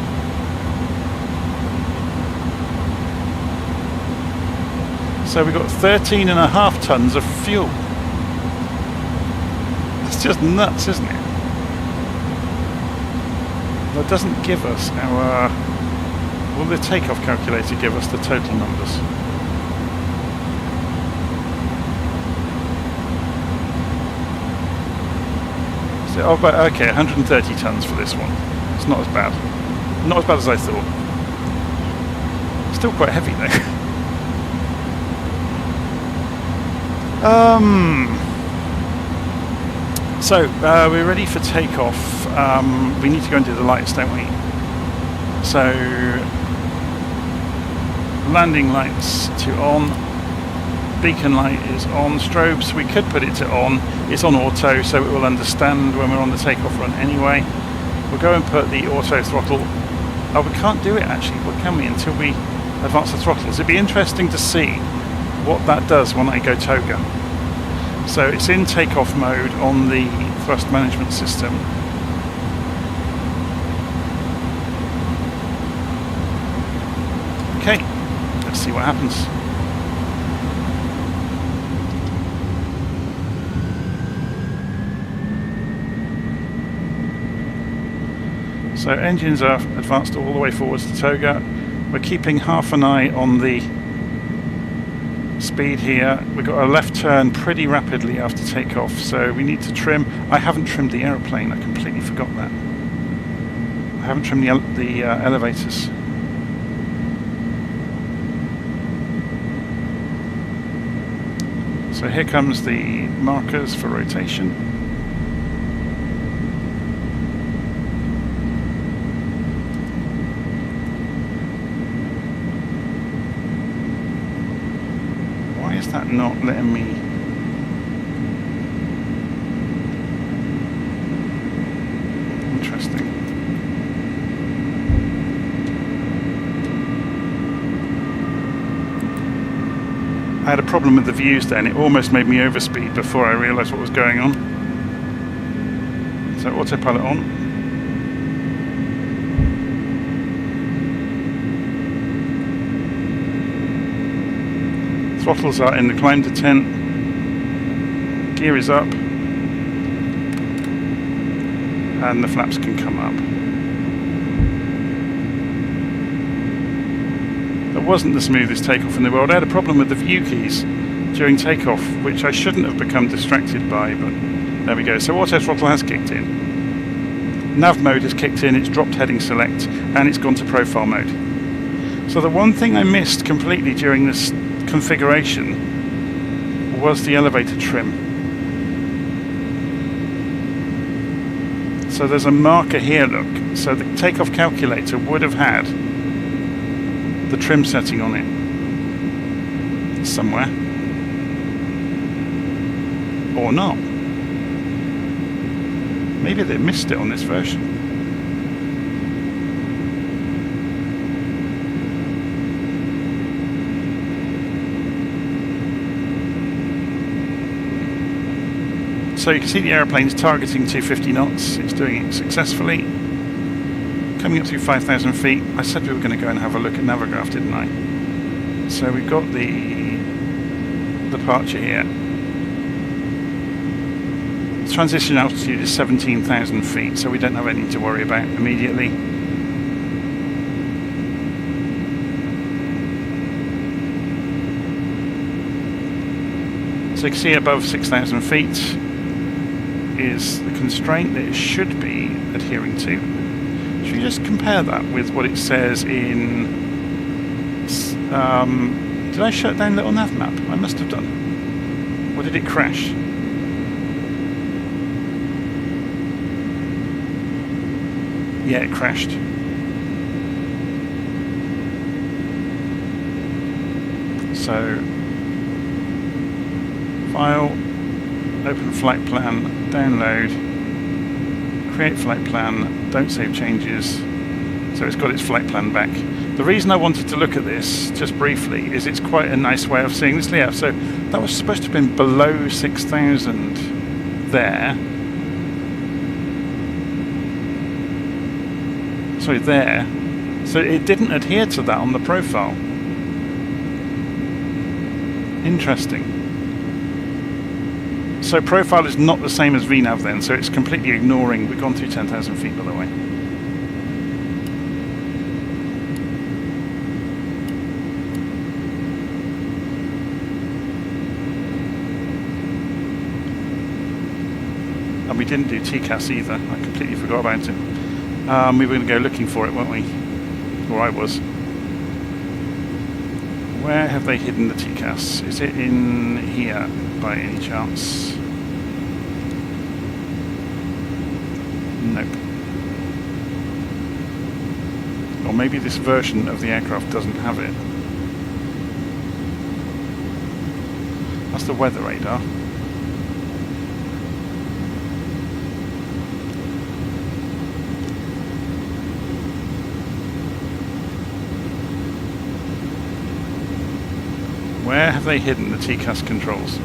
[SPEAKER 1] So we've got 13.5 tons of fuel. That's just nuts, isn't it? That doesn't give us our... Will the takeoff calculator give us the total numbers? Oh, but okay, 130 tons for this one. It's not as bad. Not as bad as I thought. Still quite heavy though. So, we're ready for takeoff. We need to go and do the lights, don't we? So, landing lights to on. Beacon light is on. Strobes, we could put it to on. It's on auto, so it will understand when we're on the takeoff run anyway. We'll go and put the auto throttle. Oh, we can't do it actually, what can we, until we advance the throttles. It'd be interesting to see what that does when I go toga. So it's in takeoff mode on the thrust management system. Okay, let's see what happens. So engines are advanced all the way forwards to toga. We're keeping half an eye on the speed here. We've got a left turn pretty rapidly after takeoff, so we need to trim. I haven't trimmed the aeroplane, I completely forgot that. I haven't trimmed the elevators. So here comes the markers for rotation. That not letting me interesting. I had a problem with the views then. It almost made me overspeed before I realised what was going on. So autopilot on. Throttles are in the climb detent, gear is up, and the flaps can come up. That wasn't the smoothest takeoff in the world. I had a problem with the view keys. during takeoff, which I shouldn't have become distracted by, but there we go. So auto throttle has kicked in. Nav mode has kicked in, it's dropped heading select, and it's gone to profile mode. So the one thing I missed completely during this configuration was the elevator trim. So there's a marker here, look. So the takeoff calculator would have had the trim setting on it somewhere. Or not. Maybe they missed it on this version. So you can see the aeroplane's targeting 250 knots. It's doing it successfully. Coming up through 5,000 feet. I said we were going to go and have a look at Navigraph, didn't I? So we've got the departure here. Transition altitude is 17,000 feet, so we don't have anything to worry about immediately. So you can see above 6,000 feet is the constraint that it should be adhering to. Should we just compare that with what it says in... did I shut down LittleNavMap? I must have done. Or did it crash? Yeah, it crashed. So, file, open flight plan, download, create flight plan, don't save changes. So it's got its flight plan back. The reason I wanted to look at this, just briefly, is it's quite a nice way of seeing this layout. So that was supposed to have been below 6,000 there. Sorry, there. So it didn't adhere to that on the profile. Interesting. So profile is not the same as VNav then, so it's completely ignoring... We've gone through 10,000 feet, by the way. And we didn't do TCAS either. I completely forgot about it. We were going to go looking for it, weren't we? Or I was. Where have they hidden the TCAS? Is it in here, by any chance? Nope. Or maybe this version of the aircraft doesn't have it. That's the weather radar. Where have they hidden the TCAS controls?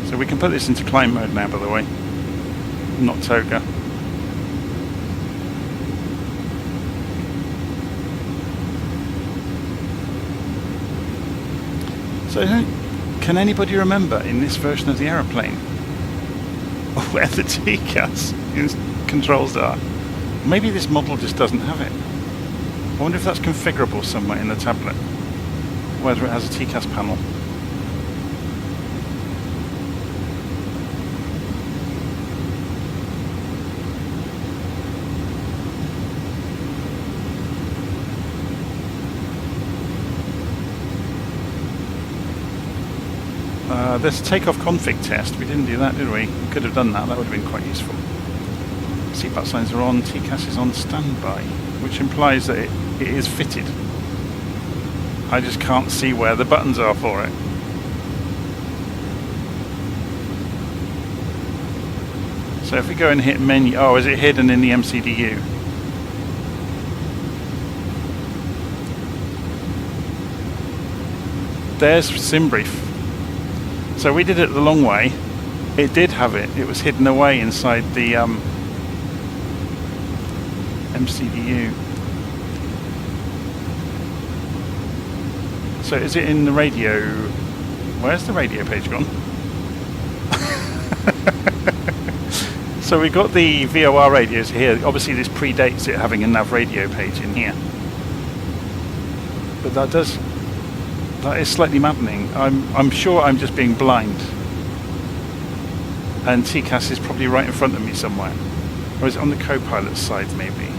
[SPEAKER 1] So we can put this into climb mode now, by the way. Not toga. So can anybody remember in this version of the aeroplane where the TCAS controls are? Maybe this model just doesn't have it. I wonder if that's configurable somewhere in the tablet. Whether it has a TCAS panel. There's a takeoff config test. We didn't do that, did we? We could have done that. That would have been quite useful. Seatbelt signs are on. TCAS is on standby, which implies that it is fitted. I just can't see where the buttons are for it. So if we go and hit menu, oh, is it hidden in the MCDU? There's Simbrief. So we did it the long way. It did have it. It was hidden away inside the MCDU. So is it in the radio? Where's the radio page gone? So we got the VOR radios here. Obviously this predates it having a nav radio page in here. But that does That is slightly maddening. I'm sure I'm just being blind. And TCAS is probably right in front of me somewhere. Or is it on the co-pilot's side, maybe?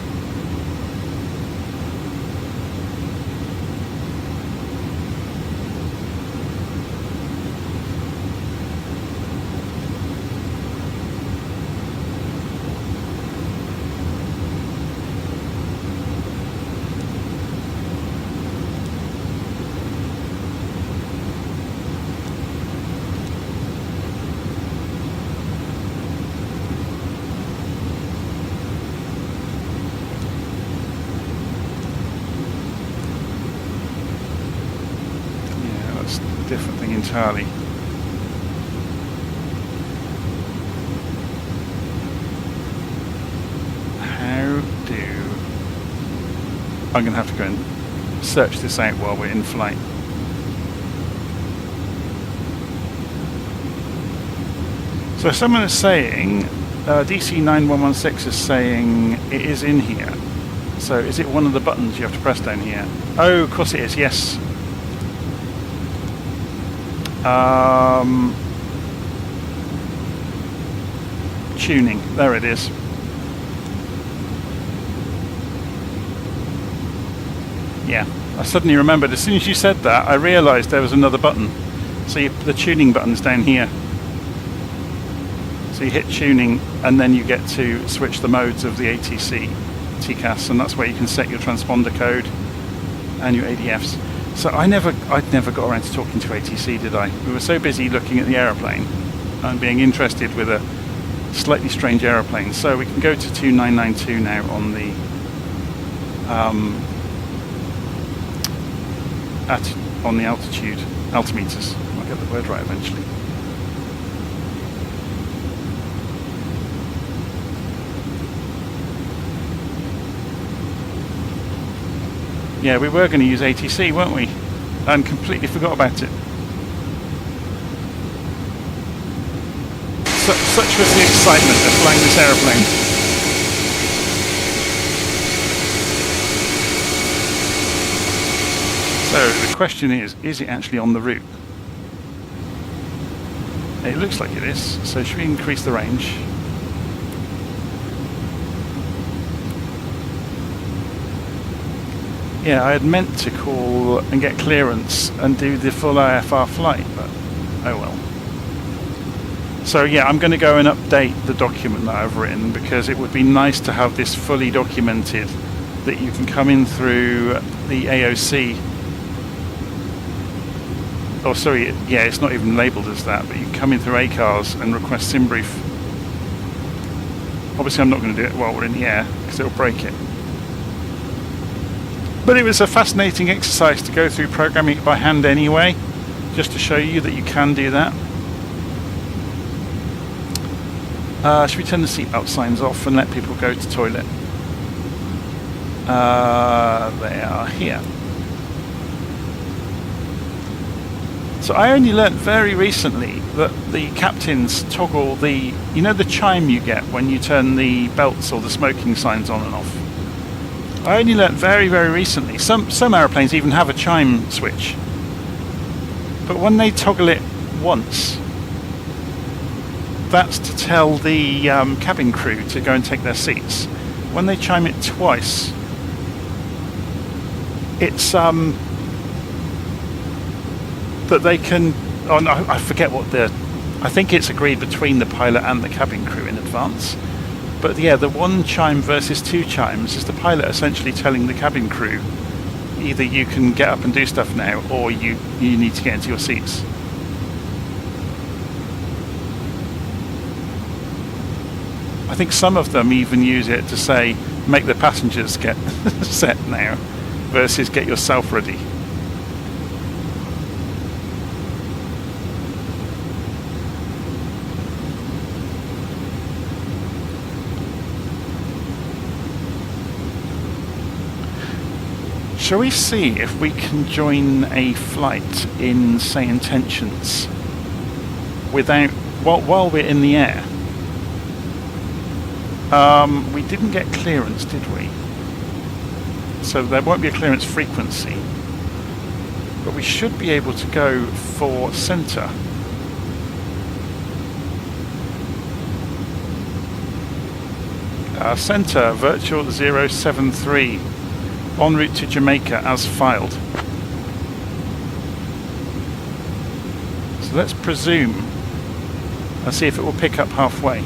[SPEAKER 1] Different thing entirely. How do... I'm going to have to go and search this out while we're in flight. So someone is saying, DC9116 is saying it is in here. So is it one of the buttons you have to press down here? Oh, of course it is, yes. Tuning, there it is. Yeah, I suddenly remembered, as soon as you said that, I realised there was another button. So the tuning button's down here. So you hit tuning and then you get to switch the modes of the ATC TCAS, and that's where you can set your transponder code and your ADFs. So I'd never got around to talking to ATC, did I? We were so busy looking at the aeroplane and being interested with a slightly strange aeroplane. So we can go to 2992 now on the altimeters. I'll get the word right eventually. Yeah, we were going to use ATC, weren't we? And completely forgot about it. Such was the excitement of flying this aeroplane. So the question is it actually on the route? It looks like it is. So should we increase the range? Yeah, I had meant to call and get clearance and do the full IFR flight, but oh well. So yeah, I'm going to go and update the document that I've written, because it would be nice to have this fully documented, that you can come in through the AOC. Oh, sorry, yeah, it's not even labelled as that, but you can come in through ACARS and request Simbrief. Obviously I'm not going to do it while we're in the air, because it'll break it. But it was a fascinating exercise to go through programming it by hand anyway, just to show you that you can do that. Should we turn the seatbelt signs off and let people go to toilet? They are here. So I only learnt very recently that the captains toggle the, you know, the chime you get when you turn the belts or the smoking signs on and off. I only learnt very, very recently. Some aeroplanes even have a chime switch. But when they toggle it once, that's to tell the cabin crew to go and take their seats. When they chime it twice, it's that they can... Oh no, I forget what the... I think it's agreed between the pilot and the cabin crew in advance. But yeah, the one chime versus two chimes is the pilot essentially telling the cabin crew, either you can get up and do stuff now, or you need to get into your seats. I think some of them even use it to say, make the passengers get set now, versus get yourself ready. Shall we see if we can join a flight in, say, intentions without, while we're in the air? We didn't get clearance, did we? So there won't be a clearance frequency. but we should be able to go for centre. Centre, virtual 073, en route to Jamaica as filed. So let's presume and see if it will pick up halfway.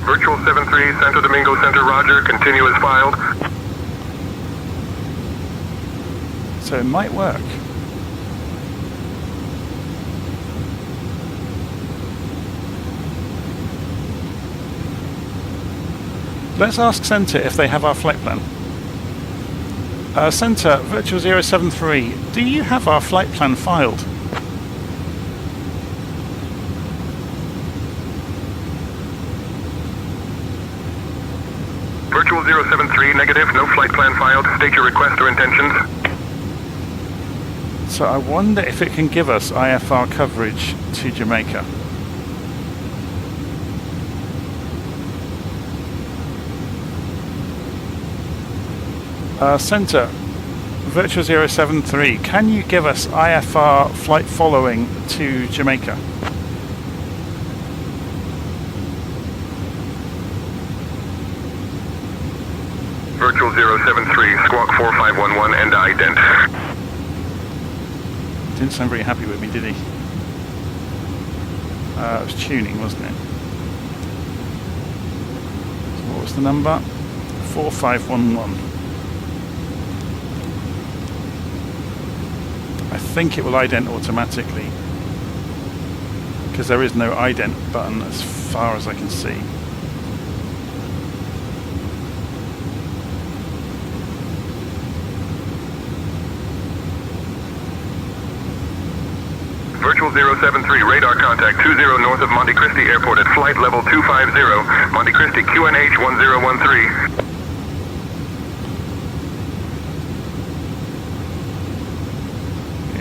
[SPEAKER 2] Virtual 73, Santo Domingo Center, roger, continue as filed.
[SPEAKER 1] So it might work. Let's ask Centre if they have our flight plan. Centre, virtual 073, do you have our flight plan filed?
[SPEAKER 2] Virtual 073, negative, no flight plan filed. State your request or intentions.
[SPEAKER 1] So I wonder if it can give us IFR coverage to Jamaica. Centre, virtual 073, can you give us IFR flight following to Jamaica?
[SPEAKER 2] Virtual 073, squawk 4511 and ident.
[SPEAKER 1] Didn't sound very happy with me, did he? It was tuning, wasn't it? So what was the number? 4511. I think it will ident automatically because there is no ident button as far as I can see.
[SPEAKER 2] Virtual 073, radar contact 20 north of Monte Cristi Airport at flight level 250, Monte Cristi QNH 1013.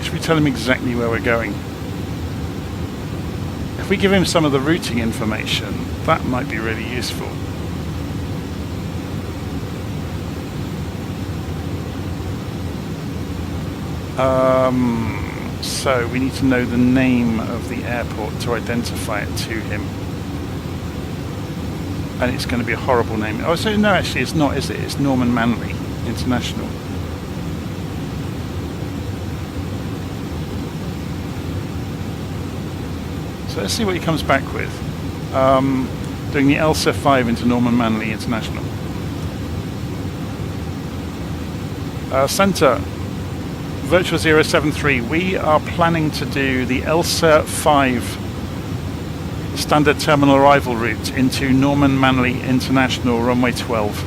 [SPEAKER 1] Should we tell him exactly where we're going? If we give him some of the routing information, that might be really useful. So we need to know the name of the airport to identify it to him. And it's going to be a horrible name. Oh, so no, actually it's not, is it? It's Norman Manley International. So let's see what he comes back with. Doing the ELSA 5 into Norman Manley International. Centre, virtual 073, we are planning to do the ELSA 5 standard terminal arrival route into Norman Manley International, runway 12.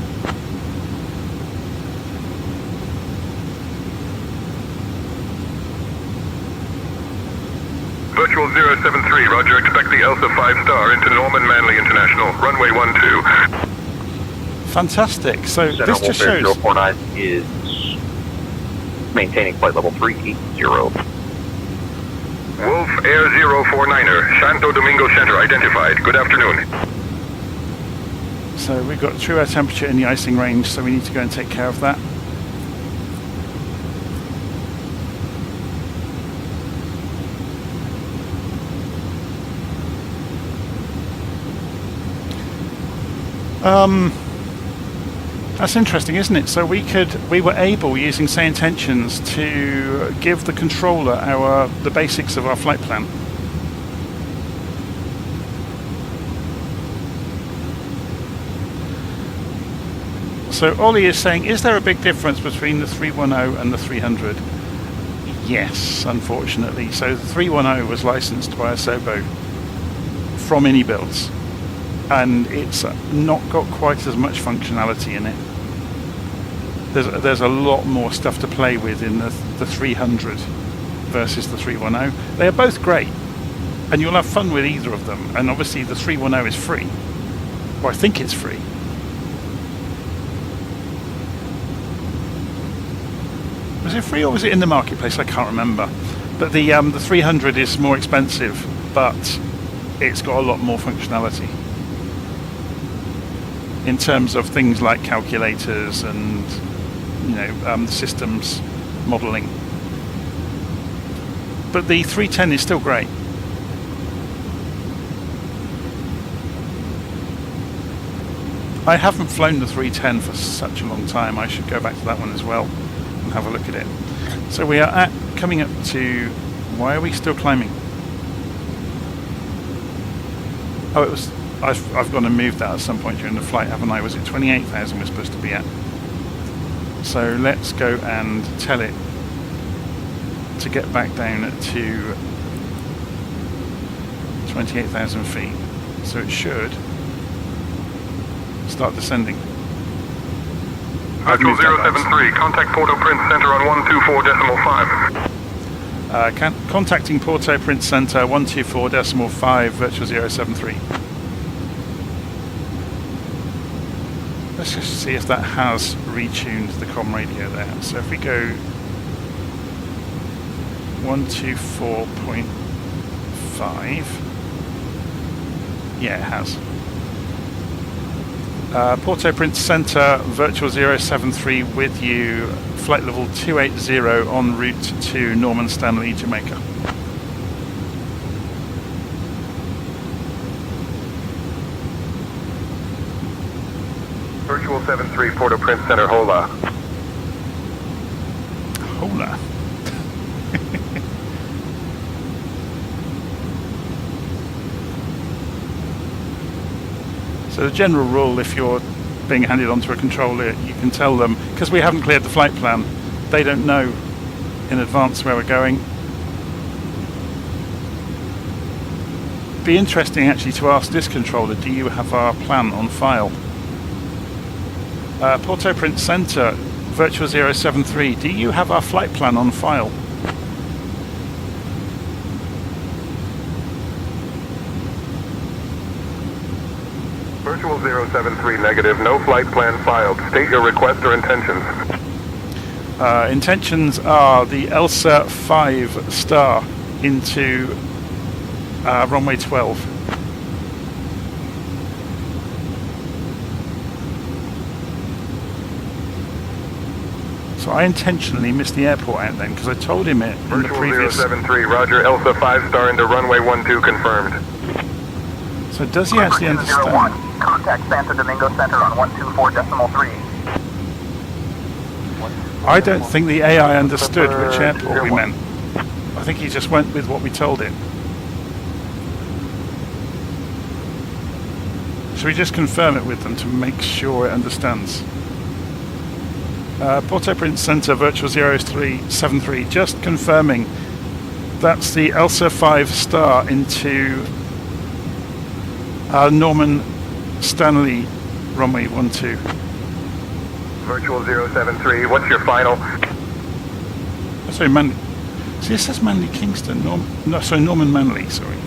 [SPEAKER 2] Virtual 073, roger, expect the ELSA 5-star into Norman Manley International, runway 12.
[SPEAKER 1] Fantastic, so this just shows...
[SPEAKER 3] 049 is maintaining flight level 380.
[SPEAKER 2] Wolf Air 049er, Santo Domingo Center identified. Good afternoon.
[SPEAKER 1] So we've got true air temperature in the icing range, so we need to go and take care of that. That's interesting, isn't it? So we were able, using say intentions, to give the controller the basics of our flight plan. So Ollie is saying, is there a big difference between the 310 and the 300? Yes, unfortunately. So the 310 was licensed by Asobo from Inibuids, and it's not got quite as much functionality in it. There's a lot more stuff to play with in the 300 versus the 310. They are both great, and you'll have fun with either of them. And obviously the 310 is free. Well, I think it's free. Was it free or was it in the marketplace? I can't remember. But the 300 is more expensive, but it's got a lot more functionality in terms of things like calculators and the systems modelling. But the 310 is still great. I haven't flown the 310 for such a long time. I should go back to that one as well and have a look at it. So we are coming up to... Why are we still climbing? Oh, it was... I've gone and moved that at some point during the flight, haven't I? Was it 28,000 we're supposed to be at? So let's go and tell it to get back down to 28,000 feet. So it should start descending.
[SPEAKER 2] Virtual 073, contact Port-au-Prince Center on 124.5.
[SPEAKER 1] Contacting Port-au-Prince Center 124.5, virtual 073. Let's just see if that has retuned the comm radio there. So if we go 124.5, yeah, it has. Port-au-Prince Center, virtual 073 with you, flight level 280 en route to Norman Stanley, Jamaica.
[SPEAKER 2] Virtual 73, Port-au-Prince Center, hola.
[SPEAKER 1] Hola. So the general rule, if you're being handed onto a controller, you can tell them, because we haven't cleared the flight plan, they don't know in advance where we're going. Be interesting actually to ask this controller, do you have our plan on file? Port-au-Prince Center, virtual 073, do you have our flight plan on file?
[SPEAKER 2] Virtual 073, negative, no flight plan filed. State your request or intentions.
[SPEAKER 1] Intentions are the ELSA 5 star into runway 12. So I intentionally missed the airport out then because I told him it in the previous...
[SPEAKER 2] Virtual 073, roger, ELSA 5 star into runway 12 confirmed.
[SPEAKER 1] So does he actually understand?
[SPEAKER 3] Contact Santo Domingo Center on 124.3.
[SPEAKER 1] I don't think the AI understood which airport we meant. I think he just went with what we told it. Should we just confirm it with them to make sure it understands? Port-au-Prince Center, virtual 073, just confirming that's the ELSA 5 star into Norman Stanley, runway 12.
[SPEAKER 2] Virtual 073, what's your final?
[SPEAKER 1] Sorry, Manly. See, this says Manly Kingston. Norman Manley, sorry.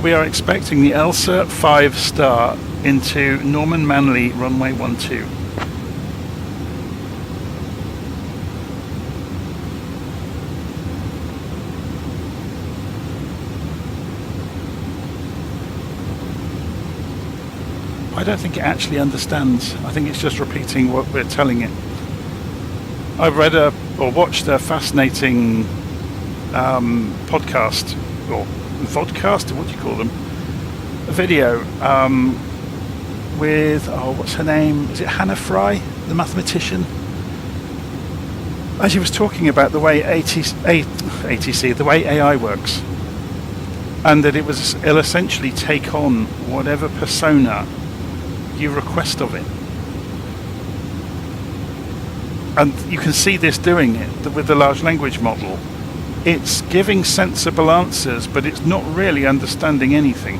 [SPEAKER 1] We are expecting the ELSA 5 star into Norman Manley, runway 12. I don't think it actually understands. I think it's just repeating what we're telling it. I've read or watched a fascinating podcast, or vodcast, what do you call them? A video with, what's her name? Is it Hannah Fry, the mathematician? And she was talking about the way ATC, the way AI works, and that it'll essentially take on whatever persona you request of it. And you can see this doing it with the large language model. It's giving sensible answers, but it's not really understanding anything.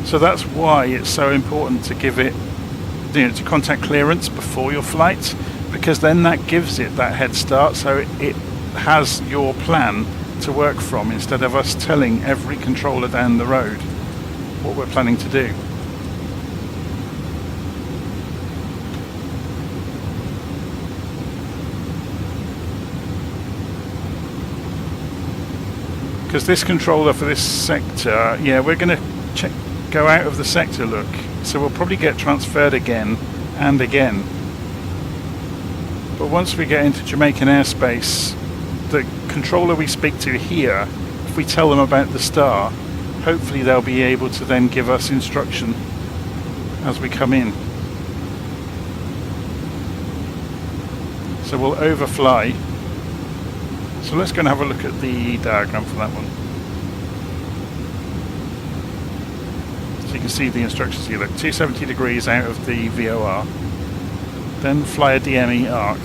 [SPEAKER 1] So that's why it's so important to give it, to contact clearance before your flight, because then that gives it that head start, so it has your plan to work from instead of us telling every controller down the road what we're planning to do. Because this controller for this sector, yeah, we're going to go out of the sector, look. So we'll probably get transferred again and again. But once we get into Jamaican airspace, the controller we speak to here, if we tell them about the star, hopefully they'll be able to then give us instruction as we come in. So we'll overfly. So let's go and have a look at the diagram for that one. So you can see the instructions here. Look, 270 degrees out of the VOR. Then fly a DME arc.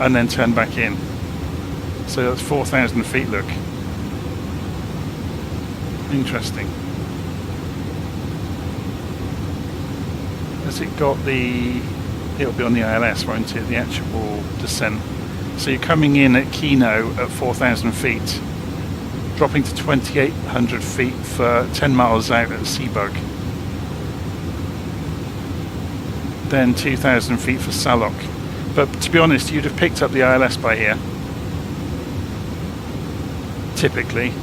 [SPEAKER 1] And then turn back in. So that's 4,000 feet, look. Interesting. Has it got the... It'll be on the ILS, won't it? The actual descent. So you're coming in at Kino at 4,000 feet, dropping to 2,800 feet for 10 miles out at Seabug. Then 2,000 feet for Salok. But to be honest, you'd have picked up the ILS by here. Typically.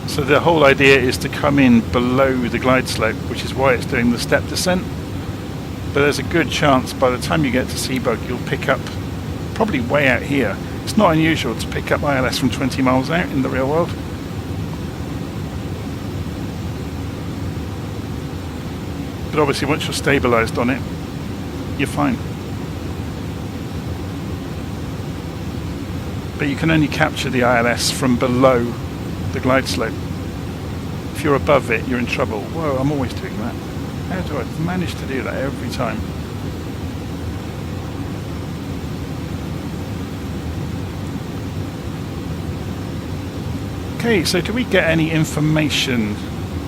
[SPEAKER 1] So the whole idea is to come in below the glide slope, which is why it's doing the step descent. But there's a good chance by the time you get to Seabug, you'll pick up probably way out here. It's not unusual to pick up ILS from 20 miles out in the real world. But obviously once you're stabilised on it, you're fine. But you can only capture the ILS from below the glide slope. If you're above it, you're in trouble. Whoa, I'm always doing that. How do I manage to do that every time? Okay, so do we get any information?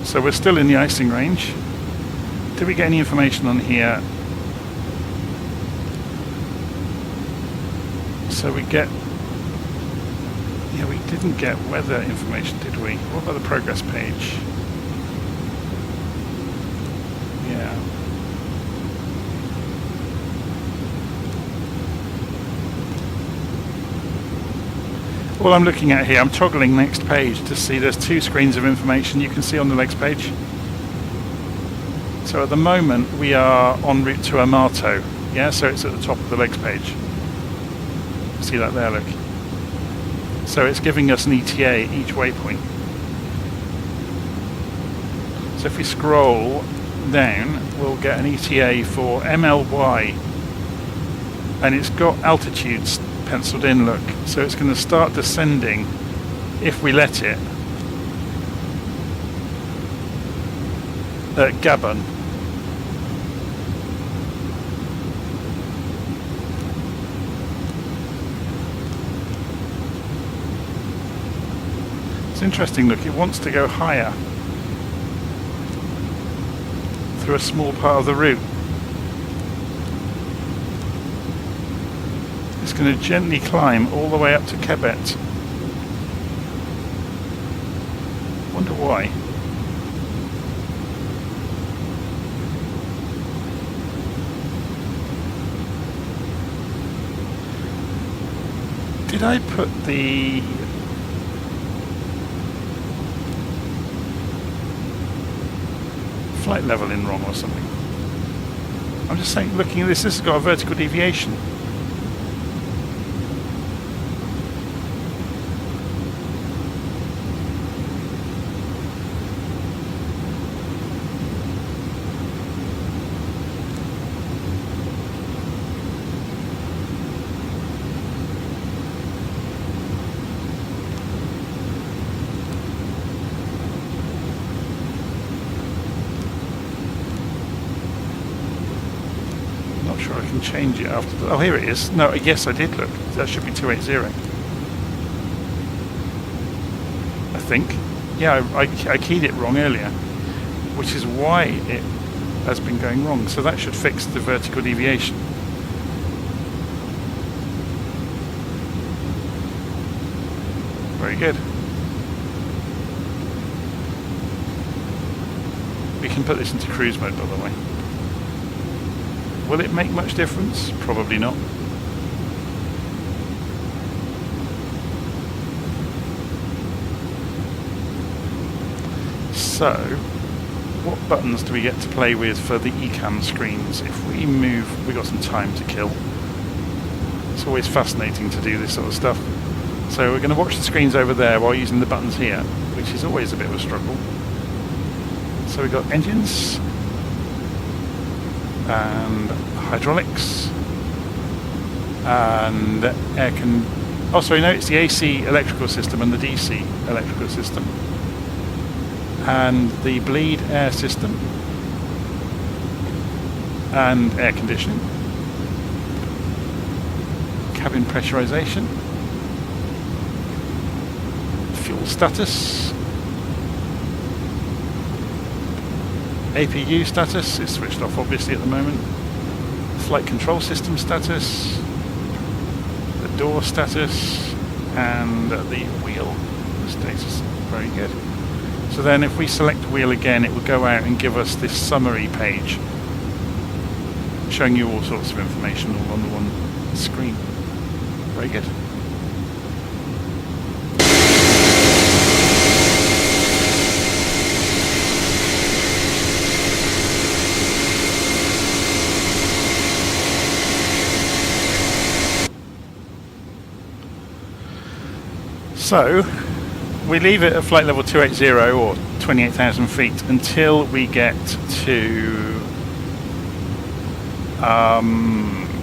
[SPEAKER 1] So we're still in the icing range. Do we get any information on here? So we get... Yeah, we didn't get weather information, did we? What about the progress page? Yeah. All I'm looking at here, I'm toggling next page to see there's two screens of information you can see on the legs page. So at the moment we are en route to Amato. Yeah, so it's at the top of the legs page. See that there, look. So it's giving us an ETA at each waypoint. So if we scroll down, we'll get an ETA for MLY. And it's got altitudes penciled in, look. So it's going to start descending if we let it at Gabon. It's interesting, look, it wants to go higher through a small part of the route. It's going to gently climb all the way up to Quebec. Wonder why. Did I put the flight level in wrong or something? I'm just saying, looking at this has got a vertical deviation. Change it after the, oh, here it is. No, yes, I did look. That should be 280. I think. Yeah, I keyed it wrong earlier, which is why it has been going wrong. So that should fix the vertical deviation. Very good. We can put this into cruise mode, by the way. Will it make much difference? Probably not. So, what buttons do we get to play with for the eCam screens? If we move, we've got some time to kill. It's always fascinating to do this sort of stuff. So we're going to watch the screens over there while using the buttons here, which is always a bit of a struggle. So we've got engines and hydraulics and air con. Oh, sorry, no, it's the AC electrical system and the DC electrical system and the bleed air system and air conditioning, cabin pressurization, fuel status, APU status is switched off obviously at the moment, flight control system status, the door status, and the wheel status. Very good. So then if we select wheel again, it will go out and give us this summary page showing you all sorts of information all on the one screen. Very good. So we leave it at flight level 280 or 28,000 feet until we get to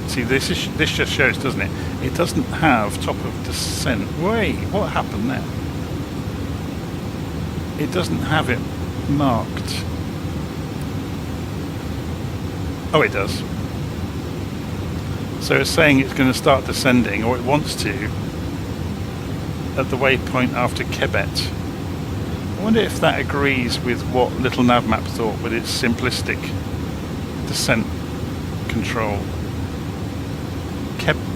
[SPEAKER 1] see, this just shows, doesn't it? It doesn't have top of descent. Wait, what happened there? It doesn't have it marked. Oh, it does. So it's saying it's going to start descending, or it wants to, at the waypoint after Quebec. I wonder if that agrees with what LittleNavMap thought with its simplistic descent control.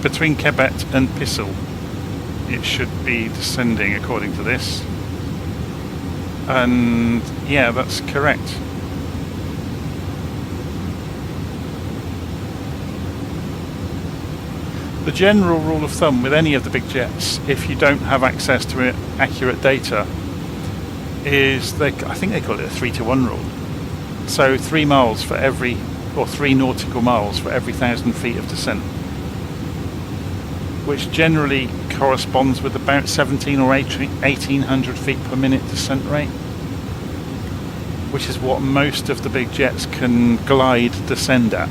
[SPEAKER 1] Between Quebec and Pissel, it should be descending according to this. And yeah, that's correct. The general rule of thumb with any of the big jets, if you don't have access to accurate data, is I think they call it a 3-to-1 rule. So 3 miles for every, or 3 nautical miles for every 1,000 feet of descent, which generally corresponds with about 17 or 1800 feet per minute descent rate, which is what most of the big jets can glide descend at.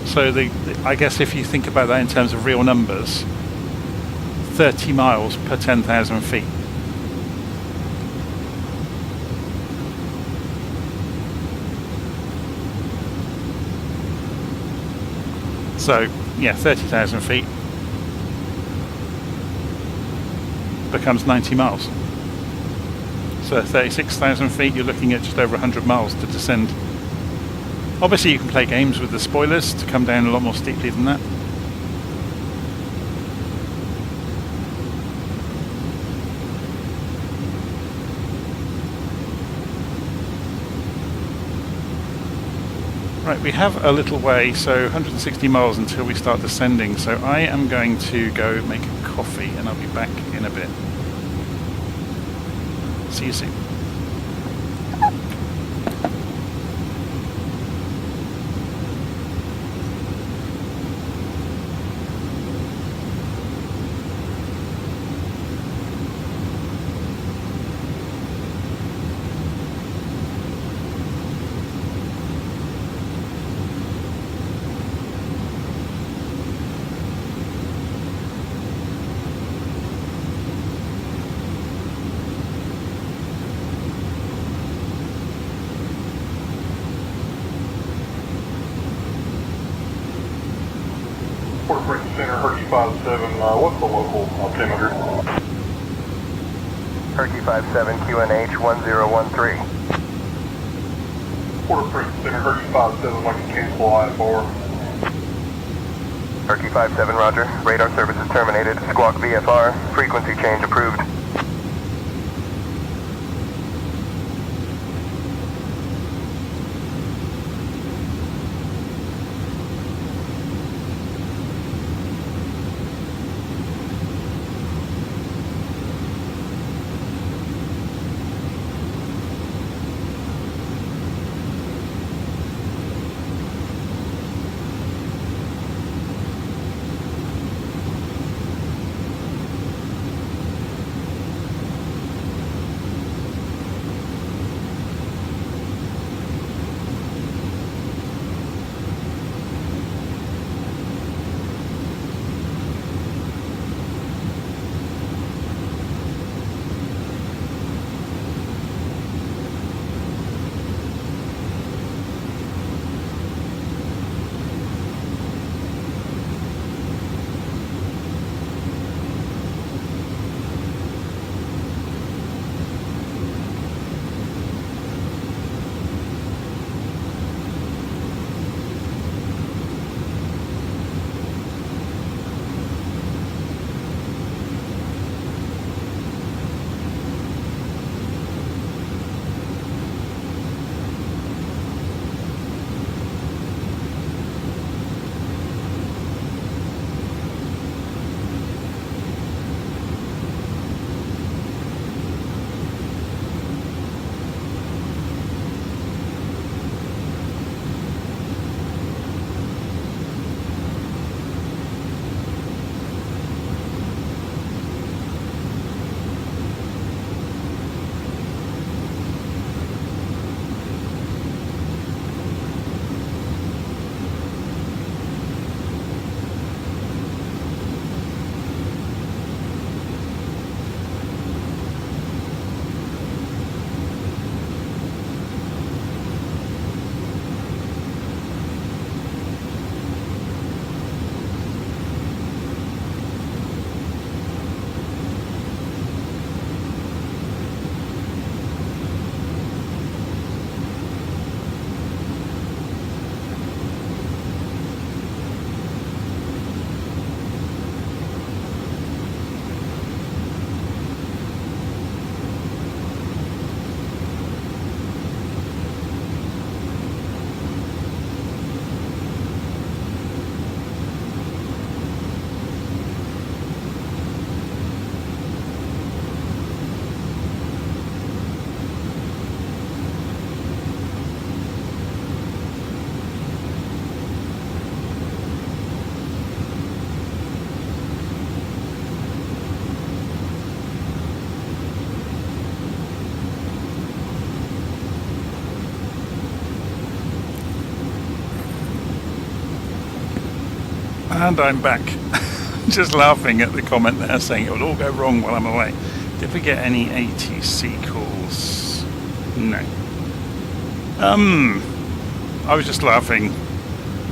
[SPEAKER 1] So I guess if you think about that in terms of real numbers, 30 miles per 10,000 feet. So yeah, 30,000 feet becomes 90 miles. So 36,000 feet, you're looking at just over 100 miles to descend. Obviously you can play games with the spoilers to come down a lot more steeply than that. Right, we have a little way, so 160 miles until we start descending, so I am going to go make a coffee and I'll be back in a bit. See you soon.
[SPEAKER 4] What's the local altimeter?
[SPEAKER 2] Herky 57, QNH 1013.
[SPEAKER 4] Port-au-Prince Center, Herky 57, like to cancel I-4.
[SPEAKER 2] Herky 57, roger. Radar services terminated. Squawk VFR. Frequency change approved.
[SPEAKER 1] And I'm back. Just laughing at the comment there saying it will all go wrong while I'm away. Did we get any ATC calls? No. I was just laughing,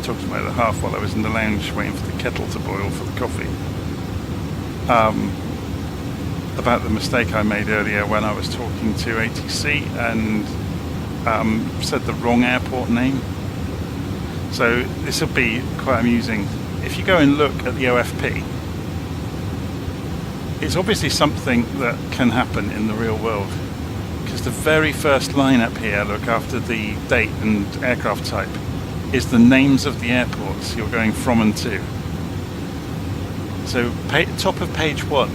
[SPEAKER 1] talking to my other half while I was in the lounge waiting for the kettle to boil for the coffee. About the mistake I made earlier when I was talking to ATC and said the wrong airport name. So this will be quite amusing. If you go and look at the OFP, it's obviously something that can happen in the real world, because the very first line up here, look, after the date and aircraft type, is the names of the airports you're going from and to. So top of page 1,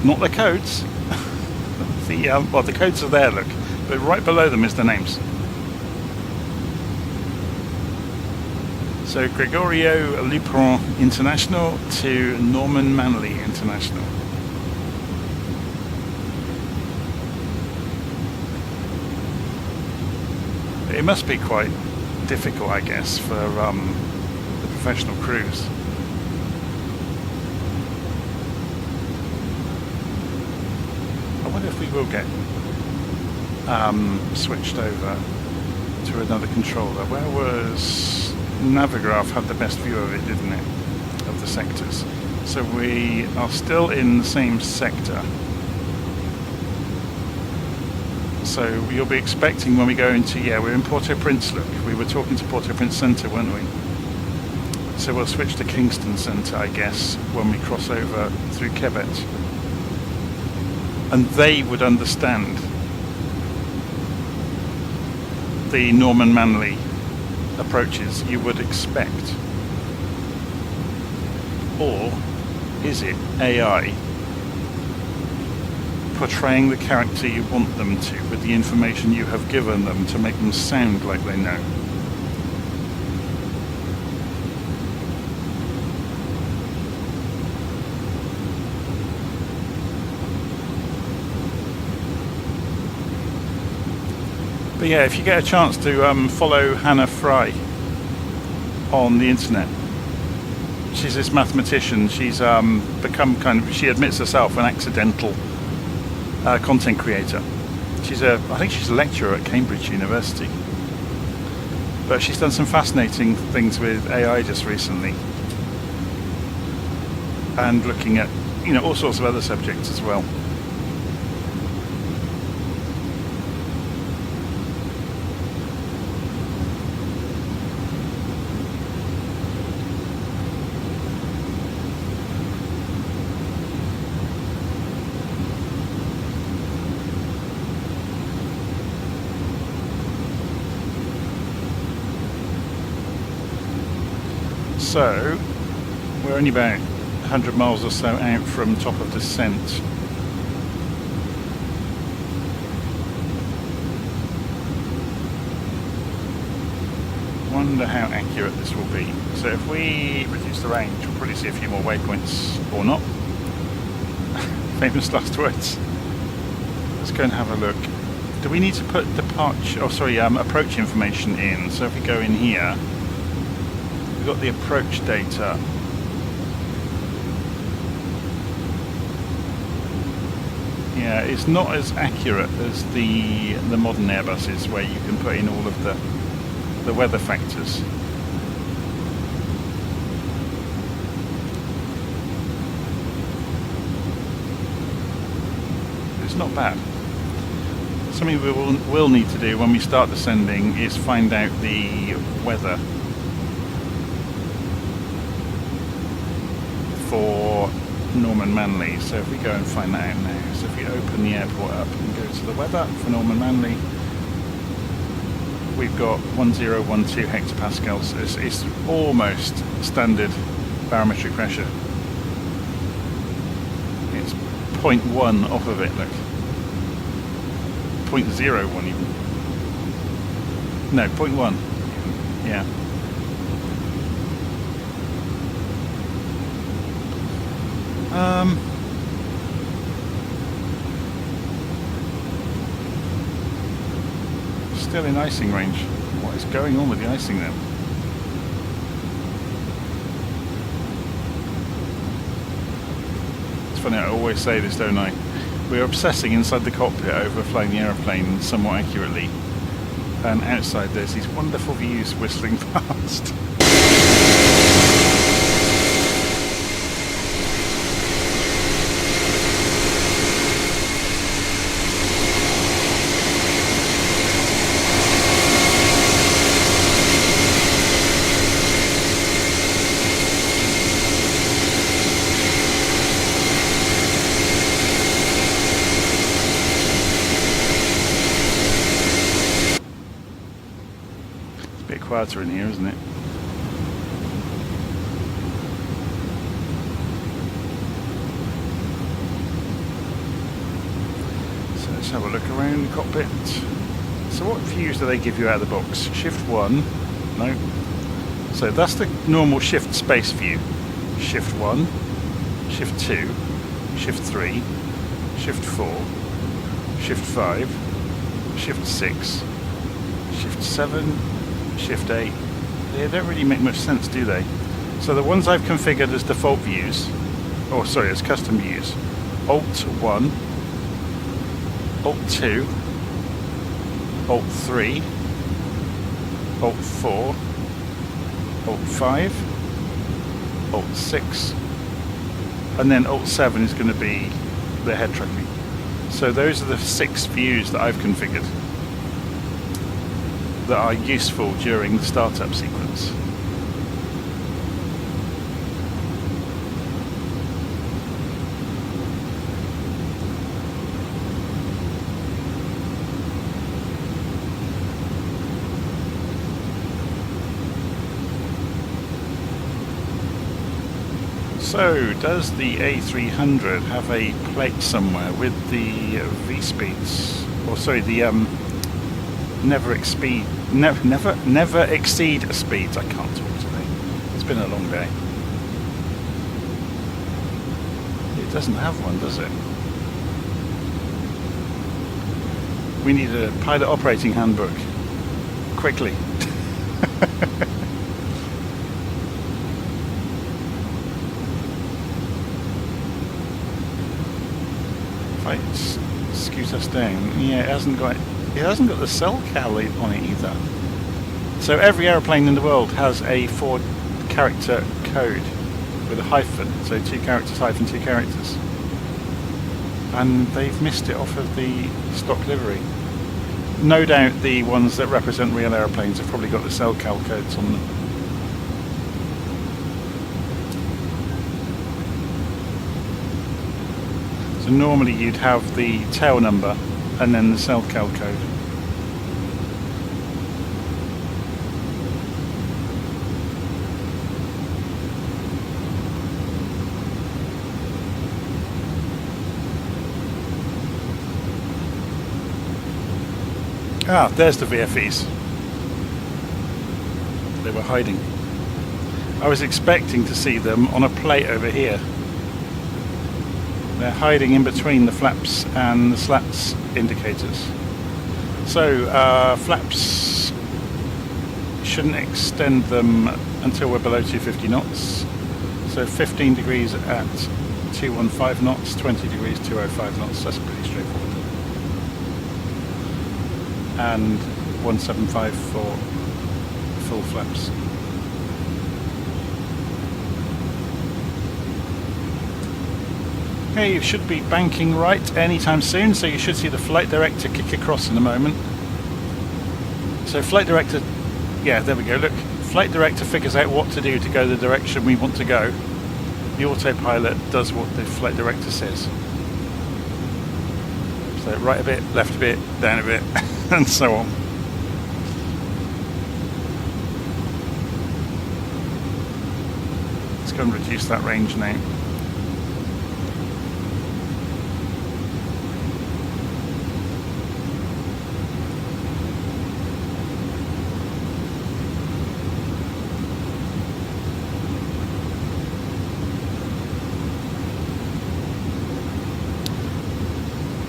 [SPEAKER 1] not the codes. Well, the codes are there, look, but right below them is the names. So Gregorio Lupron International to Norman Manley International. It must be quite difficult, I guess, for the professional crews. I wonder if we will get switched over to another controller. Where was Navigraph? Had the best view of it, didn't it? Of the sectors. So we are still in the same sector. So you'll be expecting when we go into, we're in Port-au-Prince, look. We were talking to Port-au-Prince Centre, weren't we? So we'll switch to Kingston Centre, I guess, when we cross over through Quebec. And they would understand the Norman Manley approaches you would expect. Or is it AI portraying the character you want them to with the information you have given them to make them sound like they know? But yeah, if you get a chance to follow Hannah Fry on the internet, she's this mathematician. She's become she admits herself, an accidental content creator. I think she's a lecturer at Cambridge University. But she's done some fascinating things with AI just recently. And looking at, all sorts of other subjects as well. So, we're only about 100 miles or so out from top of descent. Wonder how accurate this will be. So if we reduce the range, we'll probably see a few more waypoints, or not. Famous last words. Let's go and have a look. Do we need to put approach information in? So if we go in here, we've got the approach data. Yeah, it's not as accurate as the modern Airbuses, where you can put in all of the weather factors. It's not bad. Something we will need to do when we start descending is find out the weather for Norman Manley. So if we go and find that out now, so if we open the airport up and go to the weather for Norman Manley, we've got 1012 hectopascals. It's almost standard barometric pressure. It's 0.1 off of it, look. 0.01 even. No, 0.1. Yeah. Still in icing range. What is going on with the icing then? funny, I always say this, don't I? We're obsessing inside the cockpit over flying the aeroplane somewhat accurately, and outside there's these wonderful views whistling past. Quieter in here, isn't it? So let's have a look around the cockpit. So what views do they give you out of the box? Shift 1, no. So that's the normal shift space view. Shift 1, Shift 2, Shift 3, Shift 4, Shift 5, Shift 6, Shift 7, Shift 8. They don't really make much sense, do they? So the ones I've configured as default views, or sorry, as custom views, Alt 1, Alt 2, Alt 3, Alt 4, Alt 5, Alt 6, and then Alt 7 is going to be the head tracking. So those are the 6 views that I've configured that are useful during the startup sequence. So, does the A300 have a plate somewhere with the V-speeds, or sorry, the never exceed speeds? I can't talk today. It's been a long day. It doesn't have one, does it? We need a pilot operating handbook. Quickly. If I scoot us down, yeah, it hasn't got the cell cal on it either. So every aeroplane in the world has a 4-character code with a hyphen, so 2 characters hyphen 2 characters, and they've missed it off of the stock livery. No doubt the ones that represent real aeroplanes have probably got the cell cal codes on them. So normally you'd have the tail number and then the cell cal code. Ah, there's the VFEs. They were hiding. I was expecting to see them on a plate over here. They're hiding in between the flaps and the slats indicators. So flaps shouldn't extend them until we're below 250 knots. So 15 degrees at 215 knots, 20 degrees 205 knots. That's pretty straightforward. And 175 for full flaps. Okay, you should be banking right anytime soon, so you should see the flight director kick across in a moment. So flight director, yeah, there we go, look. Flight director figures out what to do to go the direction we want to go. The autopilot does what the flight director says. So right a bit, left a bit, down a bit, and so on. Let's go and reduce that range now.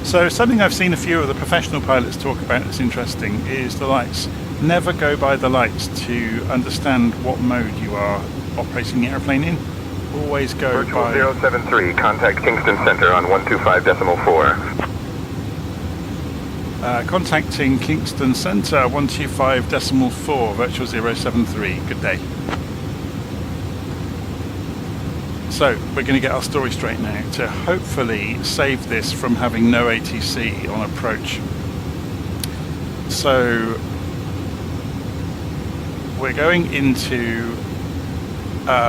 [SPEAKER 1] So something I've seen a few of the professional pilots talk about that's interesting is the lights. Never go by the lights to understand what mode you are operating the airplane in. always go
[SPEAKER 2] Virtual
[SPEAKER 1] by...
[SPEAKER 2] 073, contact Kingston Center on 125.4.
[SPEAKER 1] Contacting Kingston Center 125.4, virtual 073. Good day. So we're going to get our story straight now to hopefully save this from having no ATC on approach. So we're going into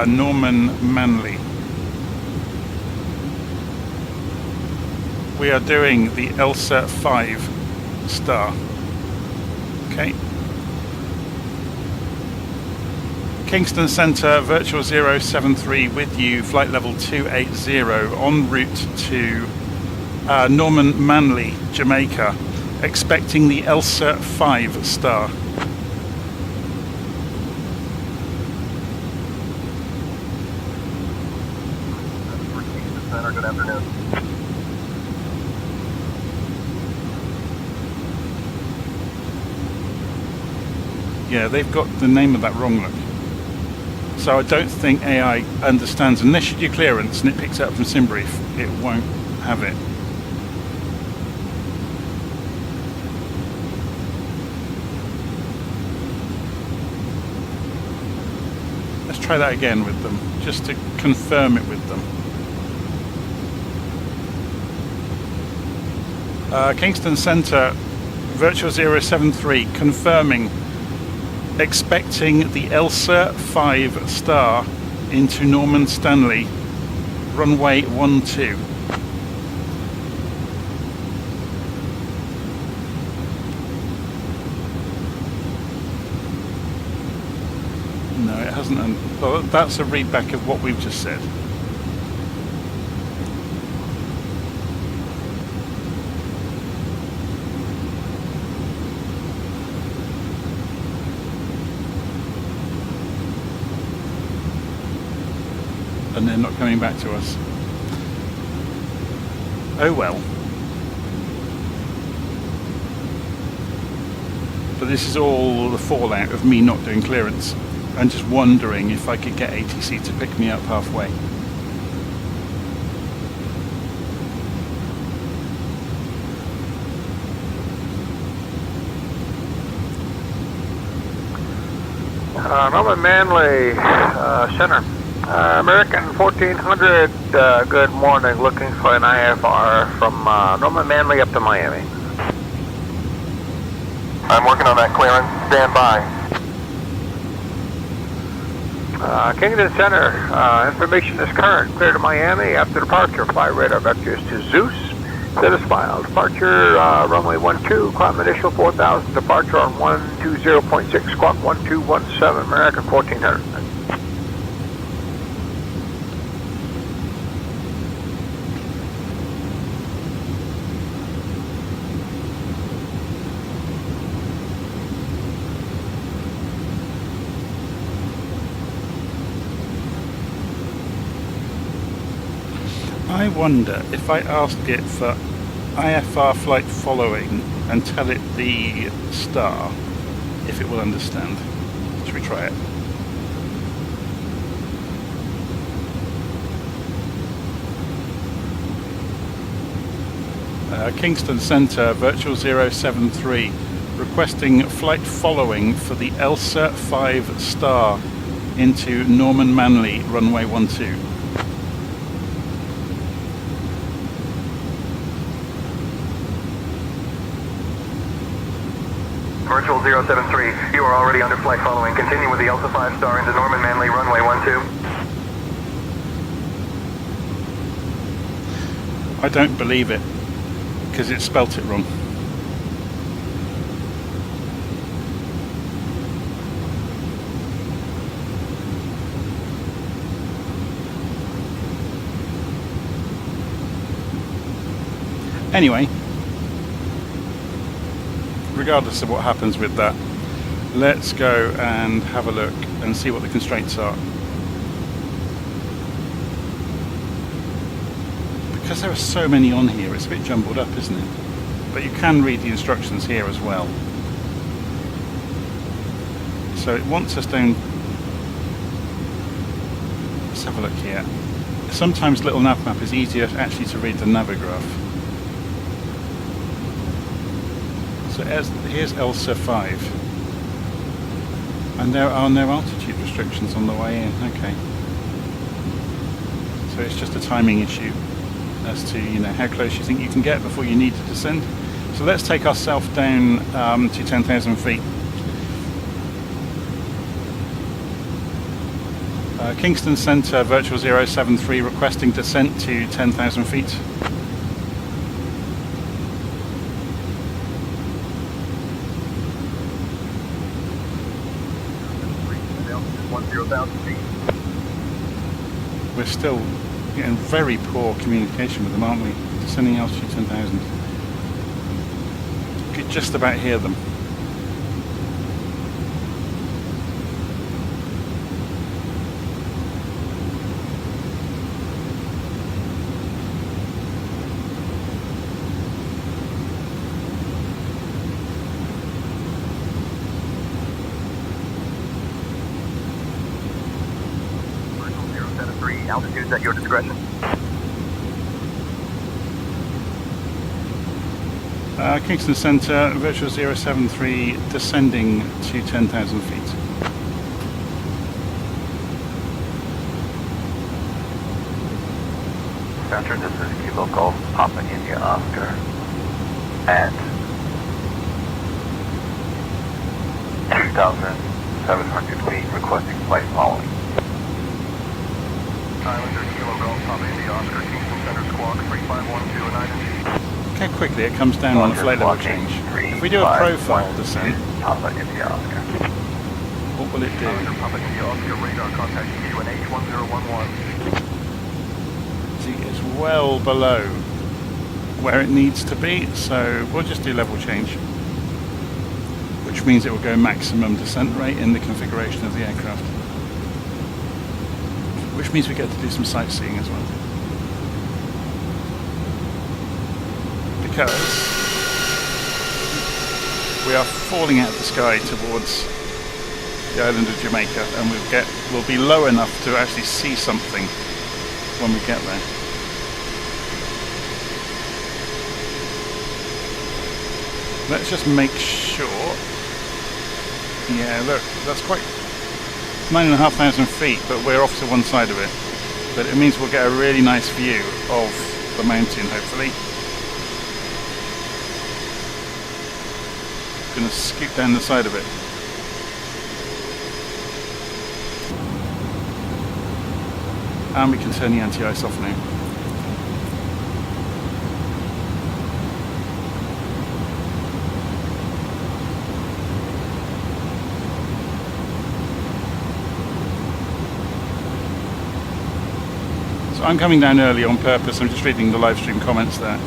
[SPEAKER 1] Norman Manley. We are doing the ELSA 5 star. Okay. Kingston Center, virtual 073 with you, flight level 280, en route to Norman Manley, Jamaica, expecting the ELSA 5 star.
[SPEAKER 3] Kingston Center, good afternoon.
[SPEAKER 1] Yeah, they've got the name of that wrong, look. So I don't think AI understands, unless you do clearance and it picks it up from Simbrief, it won't have it. Let's try that again with them, just to confirm it with them. Kingston Center, virtual 073, confirming, expecting the ELSA 5 star into Norman Stanley, runway 12. No, it hasn't. Well, that's a readback of what we've just said. And they're not coming back to us. Oh well. But this is all the fallout of me not doing clearance and just wondering if I could get ATC to pick me up halfway.
[SPEAKER 5] Norman Manley, Center. American 1400, good morning. Looking for an IFR from Norman Manley up to Miami.
[SPEAKER 2] I'm working on that clearance. Stand by.
[SPEAKER 5] Kingston Center, information is current. Clear to Miami after departure. Fly radar vectors to Zeus. Status file. Departure runway 12. Climb initial 4000. Departure on 120.6. Squawk 1217. American 1400.
[SPEAKER 1] I wonder if I ask it for IFR flight following and tell it the star, if it will understand. Should we try it? Kingston Center, virtual 073, requesting flight following for the ELSA 5 star into Norman Manley, runway 12.
[SPEAKER 2] Virtual 073, you are already under flight following. Continue with the ELSA 5 star into Norman Manley, runway 12.
[SPEAKER 1] I don't believe it, because it spelt it wrong. Anyway, regardless of what happens with that, let's go and have a look and see what the constraints are. Because there are so many on here, it's a bit jumbled up, isn't it? But you can read the instructions here as well. So it wants us down. So have a look here. Sometimes LittleNavMap is easier actually to read than Navigraph. So here's ELSA 5. And there are no altitude restrictions on the way in. Okay. So it's just a timing issue as to how close you think you can get before you need to descend. So let's take ourselves down to 10,000 feet. Kingston Centre, Virtual 073, requesting descent to 10,000 feet. We're still getting very poor communication with them, aren't we? Descending altitude 10,000. You could just about hear them.
[SPEAKER 3] Altitudes at your discretion.
[SPEAKER 1] Kingston Centre, Virtual 073, descending to 10,000 feet.
[SPEAKER 6] Center, this is Kilo Golf, Papa India Oscar, at 2,700 feet, requesting flight following.
[SPEAKER 2] Islander, Kilo Golf, Papa India Oscar, Kingston Center, Squawk, 35129.
[SPEAKER 1] Look how quickly it comes down on a flight level change. If we do a profile descent,
[SPEAKER 6] Papa India Oscar.
[SPEAKER 1] what will it do?
[SPEAKER 2] Islander, Papa India Oscar, radar contact QNH 1011.
[SPEAKER 1] See, it's well below where it needs to be, so we'll just do level change, which means it will go maximum descent rate in the configuration of the aircraft, which means we get to do some sightseeing as well. Because we are falling out of the sky towards the island of Jamaica, and we'll be low enough to actually see something when we get there. Let's just make sure. Yeah, look, that's quite 9,500 feet, but we're off to one side of it. But it means we'll get a really nice view of the mountain, hopefully. Going to scoot down the side of it. And we can turn the anti-ice off now. So I'm coming down early on purpose. I'm just reading the live stream comments there.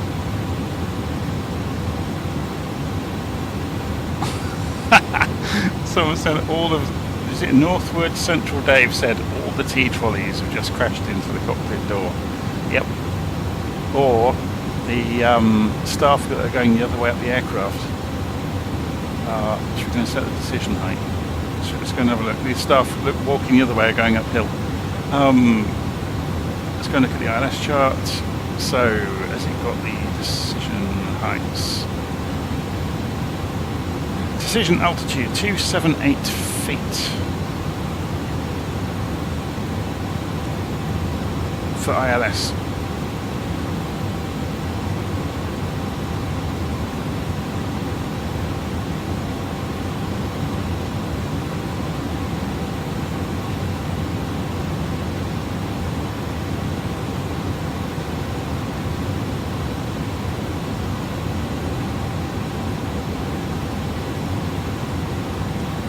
[SPEAKER 1] Someone said is it Northwood Central Dave said all the T-trolleys have just crashed into the cockpit door. Yep. Or the staff that are going the other way up the aircraft. Should we go and set the decision height? So let's go and have a look. These staff walking the other way are going uphill. Let's go and look at the ILS chart. So has it got the decision heights? Decision altitude 278 feet for ILS.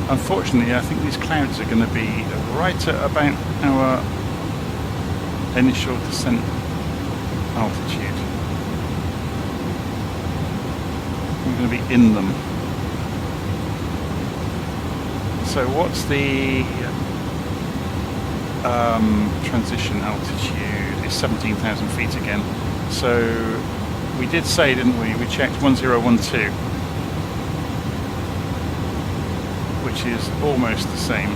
[SPEAKER 1] Unfortunately, I think these clouds are going to be right at about our initial descent altitude. We're going to be in them. So what's the transition altitude? It's 17,000 feet again. So we did say, didn't we? We checked 1012. Which is almost the same.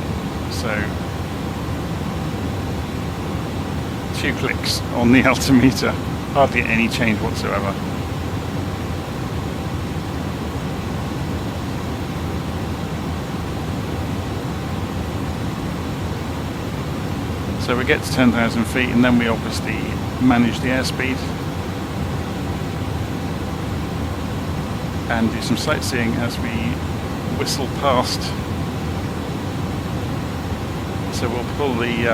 [SPEAKER 1] So 2 clicks on the altimeter. Hardly any change whatsoever. So we get to 10,000 feet and then we obviously manage the airspeed and do some sightseeing as we whistle past. So we'll pull the,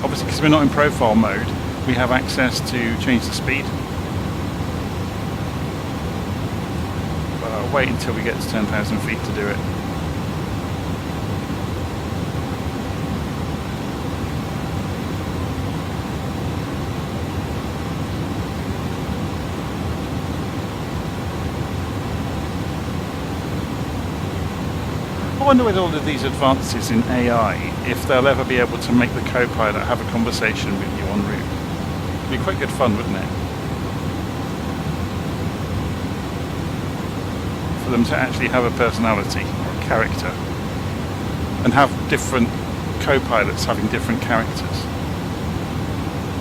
[SPEAKER 1] obviously because we're not in profile mode, we have access to change the speed. But I'll wait until we get to 10,000 feet to do it. I wonder with all of these advances in AI, if they'll ever be able to make the co-pilot have a conversation with you en route. It'd be quite good fun, wouldn't it? For them to actually have a personality or a character and have different co-pilots having different characters.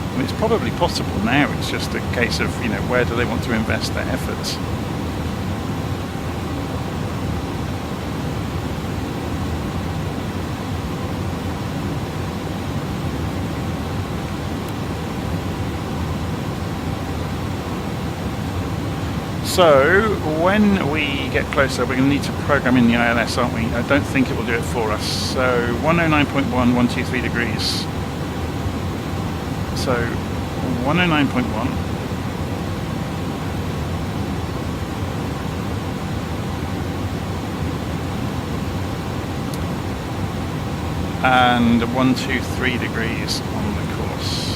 [SPEAKER 1] I mean, it's probably possible now, it's just a case of, you know, where do they want to invest their efforts? So, when we get closer, we're going to need to program in the ILS, aren't we? I don't think it will do it for us. So, 109.1, 123 degrees. So, 109.1. And 123 degrees on the course.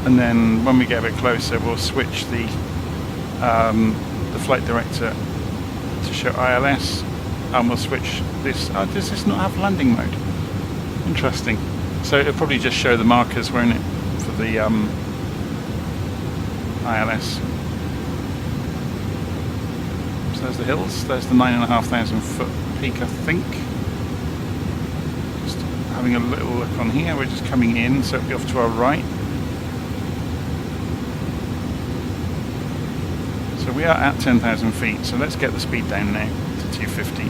[SPEAKER 1] And then when we get a bit closer, we'll switch the flight director to show ILS, and we'll switch this. Oh, does this not have landing mode? Interesting. So it'll probably just show the markers, won't it, for the ILS. So there's the hills. There's the 9,500 foot peak, I think. Just having a little look on here. We're just coming in, so it'll be off to our right. So we are at 10,000 feet, so let's get the speed down now to 250.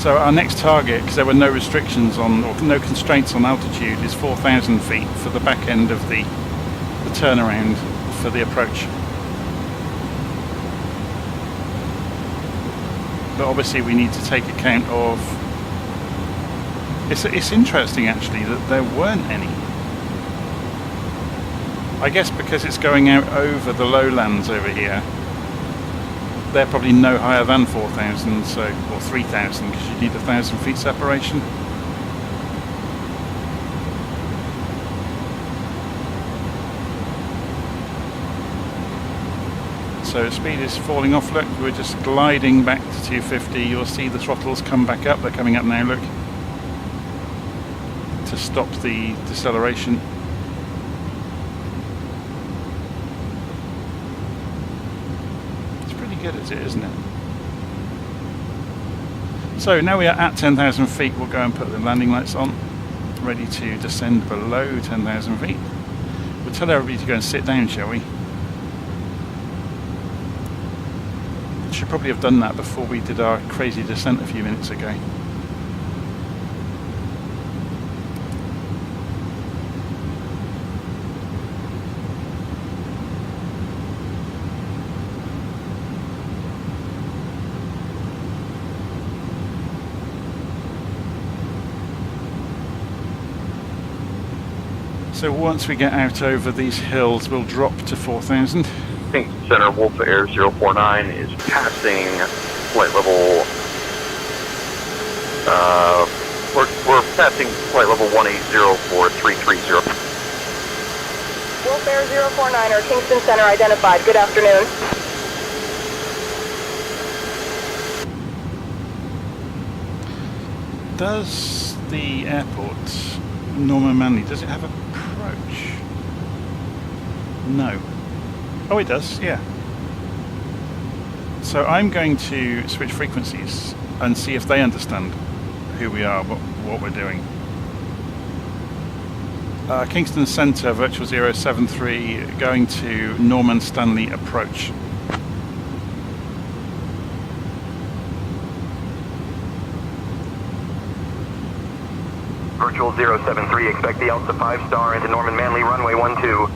[SPEAKER 1] So our next target, because there were no restrictions on, or no constraints on altitude, is 4,000 feet for the back end of the turnaround for the approach. But obviously we need to take account of. It's interesting actually that there weren't any. I guess because it's going out over the lowlands over here, they're probably no higher than 4,000, so, or 3,000, because you need 1,000 feet separation. So speed is falling off, look, we're just gliding back to 250. You'll see the throttles come back up, they're coming up now, look, to stop the deceleration. It's pretty good as it, isn't it? So now we are at 10,000 feet, we'll go and put the landing lights on, ready to descend below 10,000 feet. We'll tell everybody to go and sit down, shall we? Should probably have done that before we did our crazy descent a few minutes ago. So once we get out over these hills, we'll drop to 4,000.
[SPEAKER 6] Kingston Center, Wolf Air 049 is passing flight level. We're passing flight level 1804330.
[SPEAKER 7] Wolf Air 049 or Kingston Center identified. Good afternoon.
[SPEAKER 1] Does the airport, Norman Manley, does it have approach? No. Oh, it does, yeah. So I'm going to switch frequencies and see if they understand who we are, what we're doing. Kingston Centre, Virtual 073, going to Norman Stanley approach.
[SPEAKER 3] Virtual 073, expect the Alpha 5-star into Norman Manley, runway 12.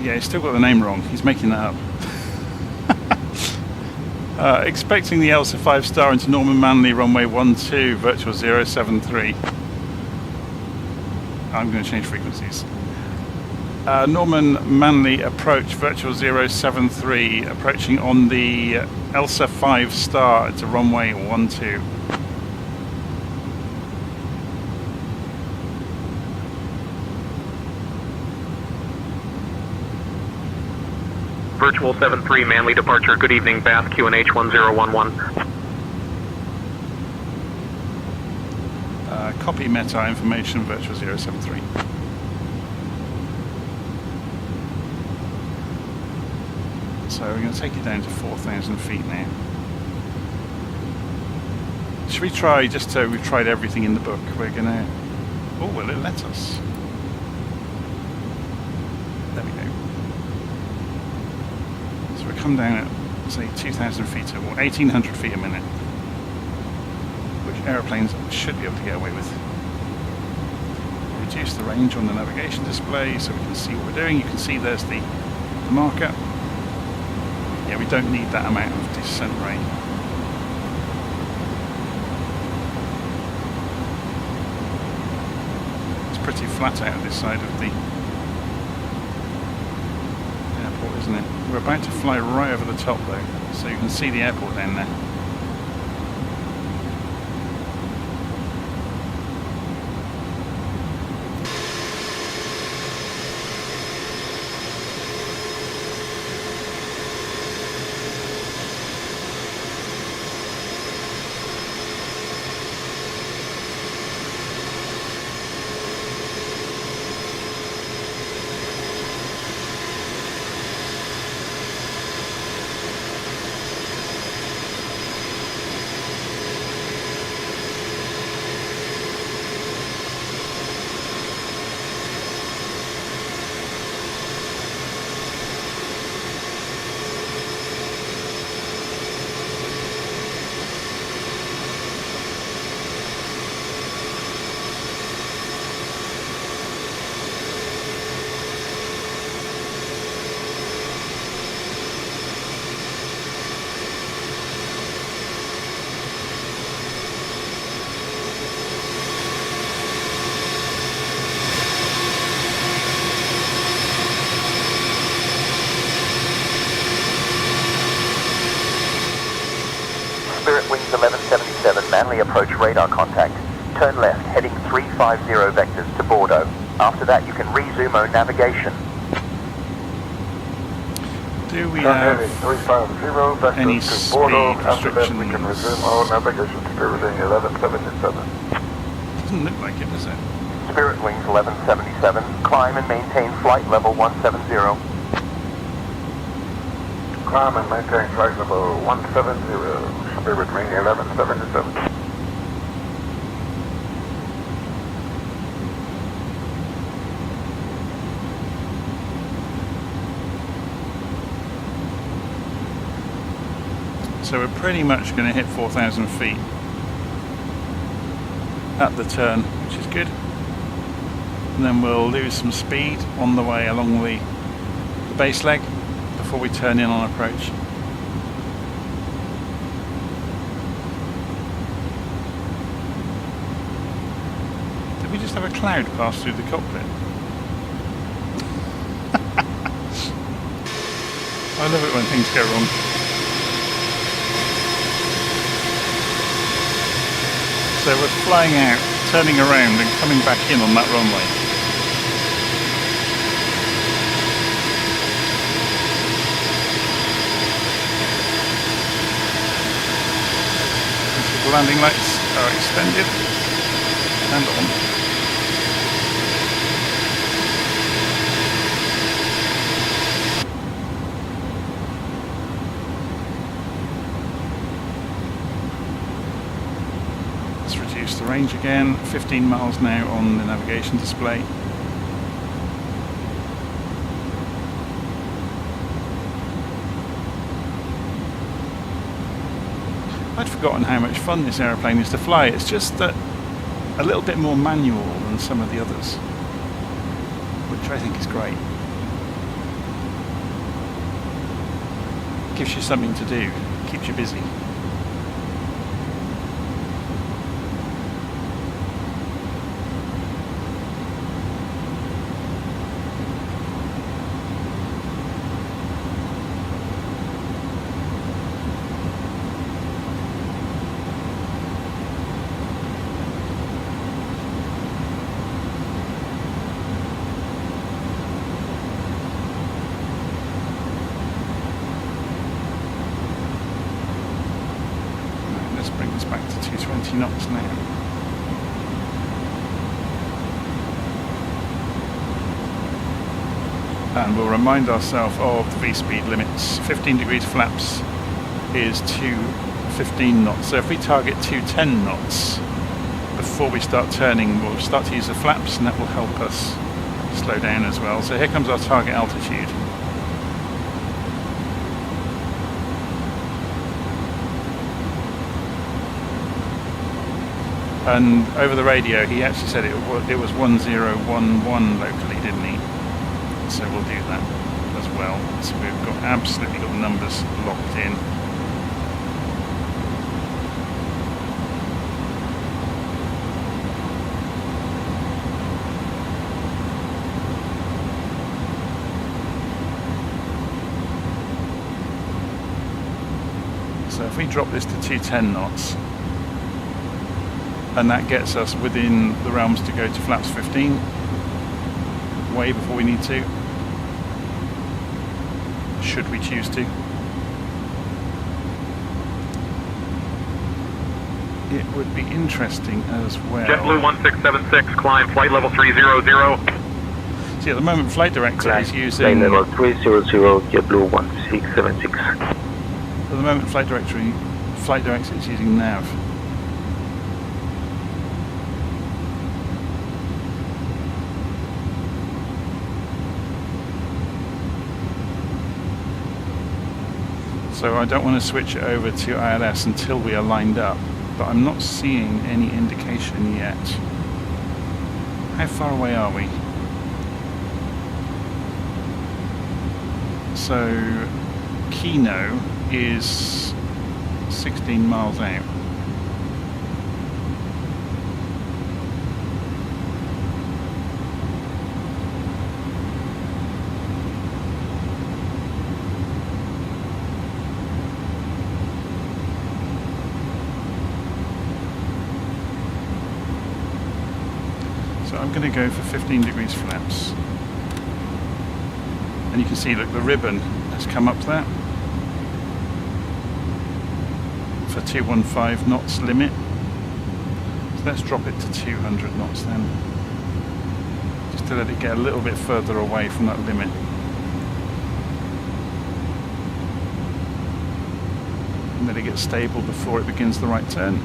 [SPEAKER 1] Yeah, he's still got the name wrong. He's making that up. Expecting the Elsa 5-star into Norman Manley, runway 12, Virtual 073. I'm going to change frequencies. Norman Manley approach, Virtual 073, approaching on the Elsa 5-star to runway 12.
[SPEAKER 2] Virtual 73, Manley departure. Good evening, Bath, QNH 1011.
[SPEAKER 1] Copy meta information, Virtual 073. So we're going to take it down to 4,000 feet now. Should we try, just so we've tried everything in the book, we're going to... Oh, will it let us? There we go. So we come down at, say, 2,000 feet or 1,800 feet a minute, which aeroplanes should be able to get away with. Reduce the range on the navigation display so we can see what we're doing. You can see there's the marker. Yeah, we don't need that amount of descent rate. It's pretty flat out this side of the airport, isn't it? We're about to fly right over the top though, so you can see the airport down there.
[SPEAKER 3] Wings 1177, Manley approach radar contact. Turn left, heading 350 vectors to Bordeaux. After that, you can resume on navigation.
[SPEAKER 1] Do we have any speed
[SPEAKER 4] After that,
[SPEAKER 1] restrictions?
[SPEAKER 4] we can resume our navigation to Building 1177.
[SPEAKER 1] Doesn't look like it, does it?
[SPEAKER 3] Spirit Wings 1177, climb and maintain flight level 170.
[SPEAKER 4] Climb and maintain flight level 170. Spirit Wing 1177.
[SPEAKER 1] So we're pretty much going to hit 4,000 feet at the turn, which is good. And then we'll lose some speed on the way along the base leg before we turn in on approach. Did we just have a cloud pass through the cockpit? I love it when things go wrong. So we're flying out, turning around and coming back in on that runway. landing lights are extended and on. Let's reduce the range again, 15 miles now on the navigation display. I'd forgotten how much fun this aeroplane is to fly. It's just that a little bit more manual than some of the others, which I think is great. Gives you something to do, keeps you busy. Back to 220 knots now. And we'll remind ourselves of the V-speed limits. 15 degrees flaps is 215 knots. So if we target 210 knots before we start turning, we'll start to use the flaps, and that will help us slow down as well. So here comes our target altitude. And over the radio, he actually said it was 1011 locally, didn't he? So we'll do that as well. So we've got absolutely got the numbers locked in. So if we drop this to 210 knots, and that gets us within the realms to go to flaps 15, way before we need to, should we choose to. It would be interesting as well.
[SPEAKER 2] JetBlue 1676, climb flight level 300.
[SPEAKER 1] See, at the moment flight director is using...
[SPEAKER 6] Flight level 300, JetBlue 1676.
[SPEAKER 1] At the moment flight director is using nav. So I don't want to switch it over to ILS until we are lined up, but I'm not seeing any indication yet. How far away are we? So Kino is 16 miles out. I'm going to go for 15 degrees flaps. And you can see, look, the ribbon has come up there for 215 knots limit. So let's drop it to 200 knots then, just to let it get a little bit further away from that limit. And let it get stable before it begins the right turn.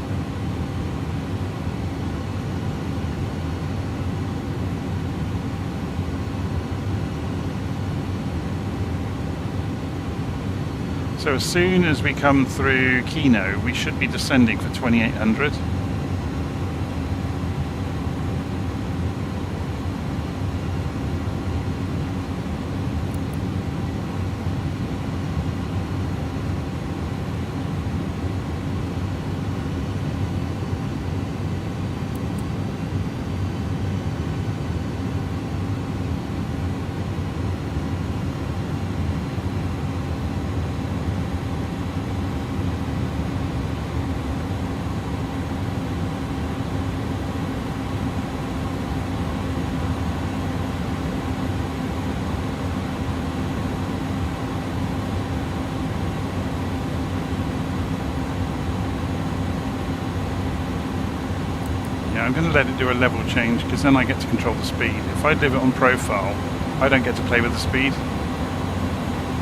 [SPEAKER 1] So as soon as we come through Kino, we should be descending for 2800. I'm going to let it do a level change because then I get to control the speed. If I leave it on profile, I don't get to play with the speed.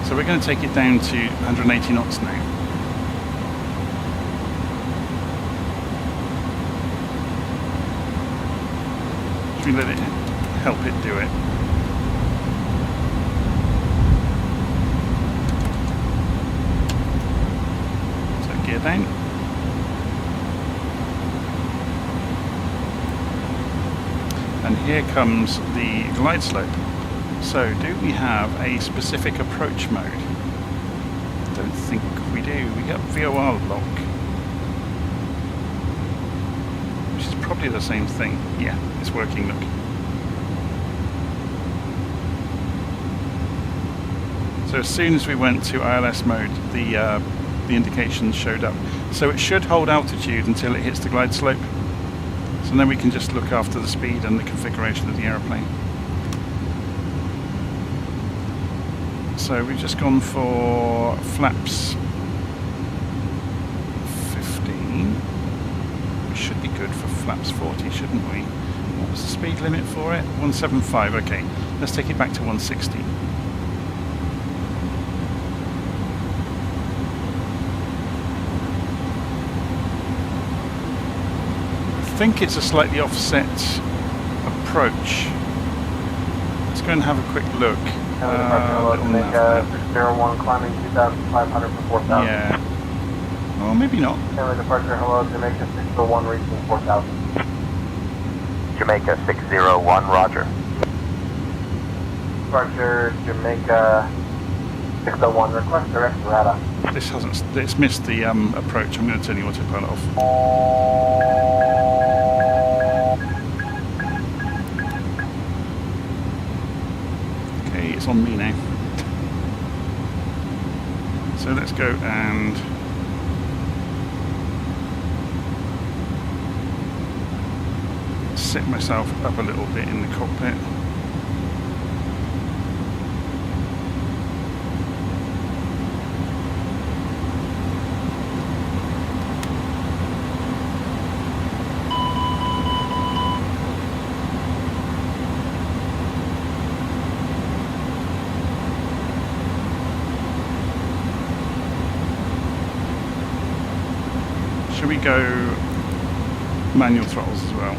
[SPEAKER 1] So we're going to take it down to 180 knots now. Should we let it help it do it? So gear down. And here comes the glide slope. So, do we have a specific approach mode? Don't think we do. We got VOR lock, which is probably the same thing. Yeah, it's working, look. So as soon as we went to ILS mode, the indications showed up. So it should hold altitude until it hits the glide slope. So then we can just look after the speed and the configuration of the aeroplane. So we've just gone for flaps 15. We should be good for flaps 40, shouldn't we? What was the speed limit for it? 175, okay. Let's take it back to 160. I think it's a slightly offset approach. Let's go and have a quick look.
[SPEAKER 4] Jamaica 601 climbing 2,500 for 4,000.
[SPEAKER 1] Yeah. Or maybe not.
[SPEAKER 4] Family departure, hello, Jamaica 601 reaching 4,000.
[SPEAKER 3] Jamaica 601, roger.
[SPEAKER 4] Departure, Jamaica 601, request direct radar.
[SPEAKER 1] This hasn't. It's missed the approach. I'm going to turn the autopilot off. It's on me now. So let's go and sit myself up a little bit in the cockpit. Should we go manual throttles as well?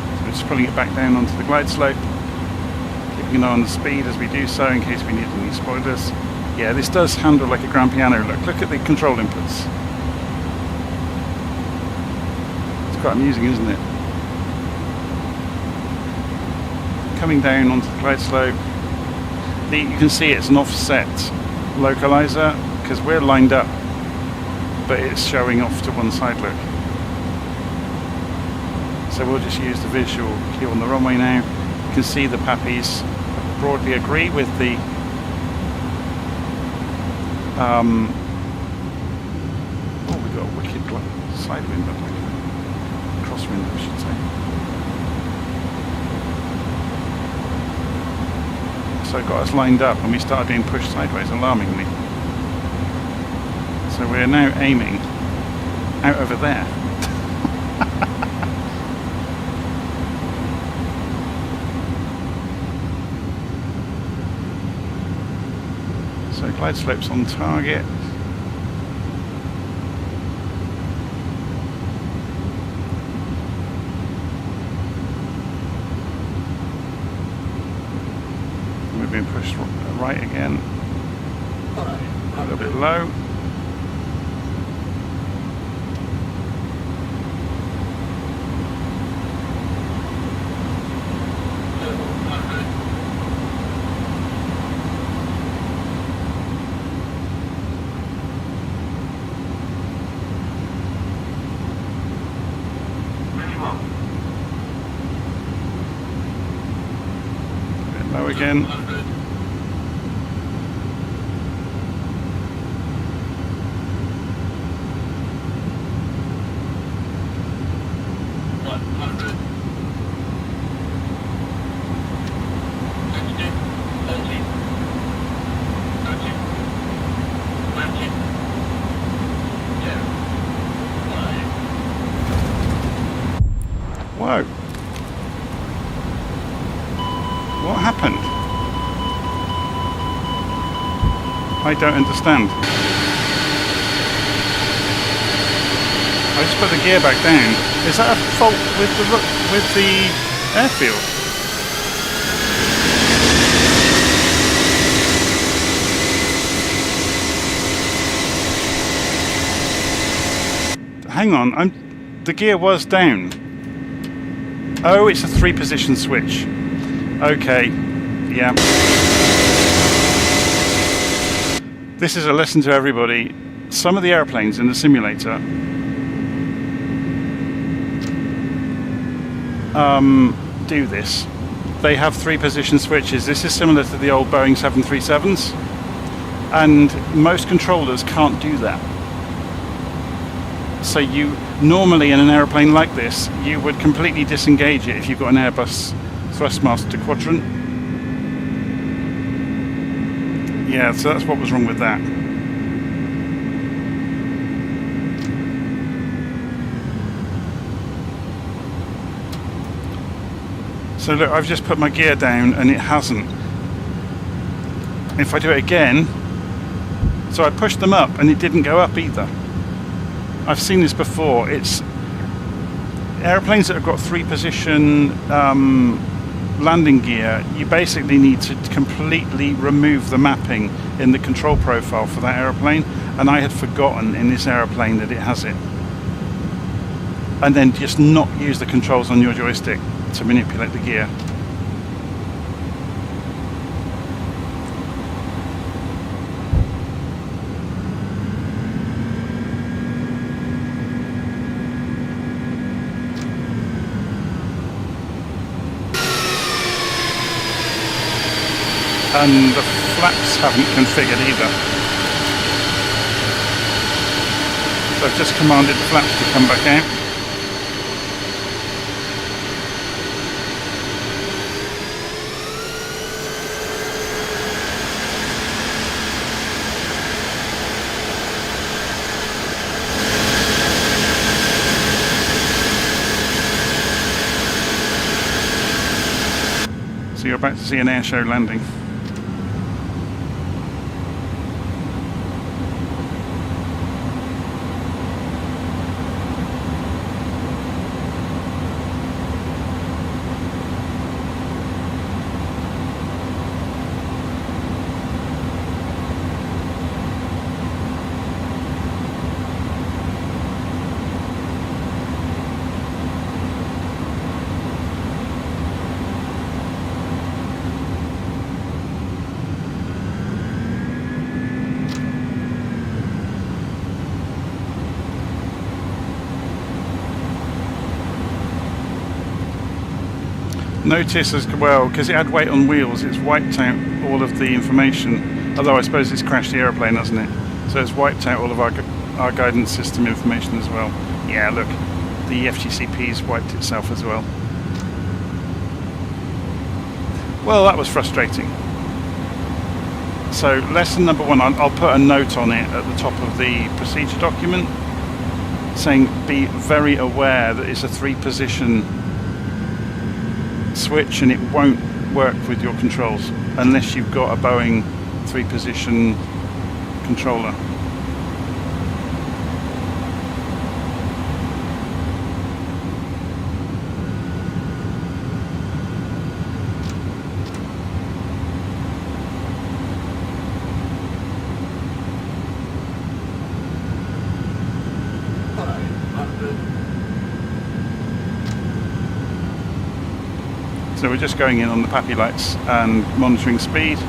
[SPEAKER 1] So we're just pulling it back down onto the glide slope, keeping an eye on the speed as we do so in case we need any spoilers. Yeah, this does handle like a grand piano. Look at the control inputs. Quite amusing, isn't it? Coming down onto the glide slope, you can see it's an offset localizer because we're lined up, but it's showing off to one side. Look, so we'll just use the visual here on the runway now. You can see the Pappies broadly agree with the oh, we got a wicked side wind, but crosswind, I should say. So it got us lined up and we started being pushed sideways alarmingly. So we're now aiming out over there. So glide slopes on target. Being pushed right again, a little bit low. A bit low again. Whoa. What happened? I don't understand. I just put the gear back down. Is that a fault with the airfield? Hang on, the gear was down. Oh, it's a 3-position switch. Okay, yeah. This is a lesson to everybody. Some of the airplanes in the simulator do this. They have 3-position switches. This is similar to the old Boeing 737s, and most controllers can't do that. So you normally in an aeroplane like this, you would completely disengage it if you've got an Airbus thrustmaster quadrant. Yeah, so that's what was wrong with that. So look, I've just put my gear down and it hasn't. If I do it again, so I pushed them up and it didn't go up either. I've seen this before. It's airplanes that have got 3-position landing gear. You basically need to completely remove the mapping in the control profile for that airplane, and I had forgotten in this airplane that it has it. And then just not use the controls on your joystick to manipulate the gear. And the flaps haven't configured either. So I've just commanded the flaps to come back out. So you're about to see an air show landing. Notice as well, because it had weight on wheels, it's wiped out all of the information, although I suppose it's crashed the aeroplane, hasn't it? So it's wiped out all of our guidance system information as well. Yeah, look, the FGCP's wiped itself as well. Well, that was frustrating. So lesson number 1, I'll put a note on it at the top of the procedure document saying be very aware that it's a 3-position switch and it won't work with your controls unless you've got a Boeing 3-position controller. So we're just going in on the PAPI lights and monitoring speed,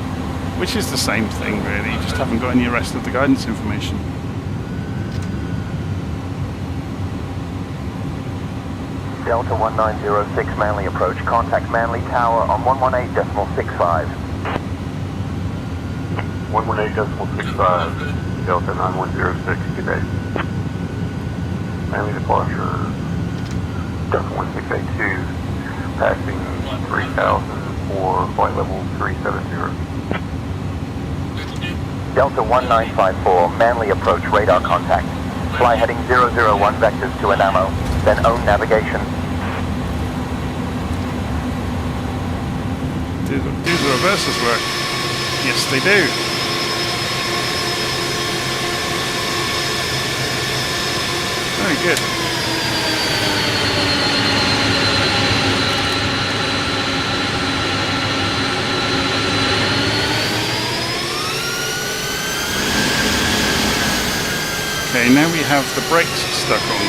[SPEAKER 1] which is the same thing really, you just haven't got any rest of the guidance information.
[SPEAKER 3] Delta 1906 Manly approach, contact Manly Tower on 118.65.
[SPEAKER 4] 118.65, Delta 9106, good day. Manly departure, Delta 1682, passing 3000 for flight level 370.
[SPEAKER 3] Delta 1954, Manly approach, radar contact. Fly heading 001 vectors to Enamo, then own navigation.
[SPEAKER 1] do the reversers work? Yes, they do. Very good. Okay, now we have the brakes stuck on.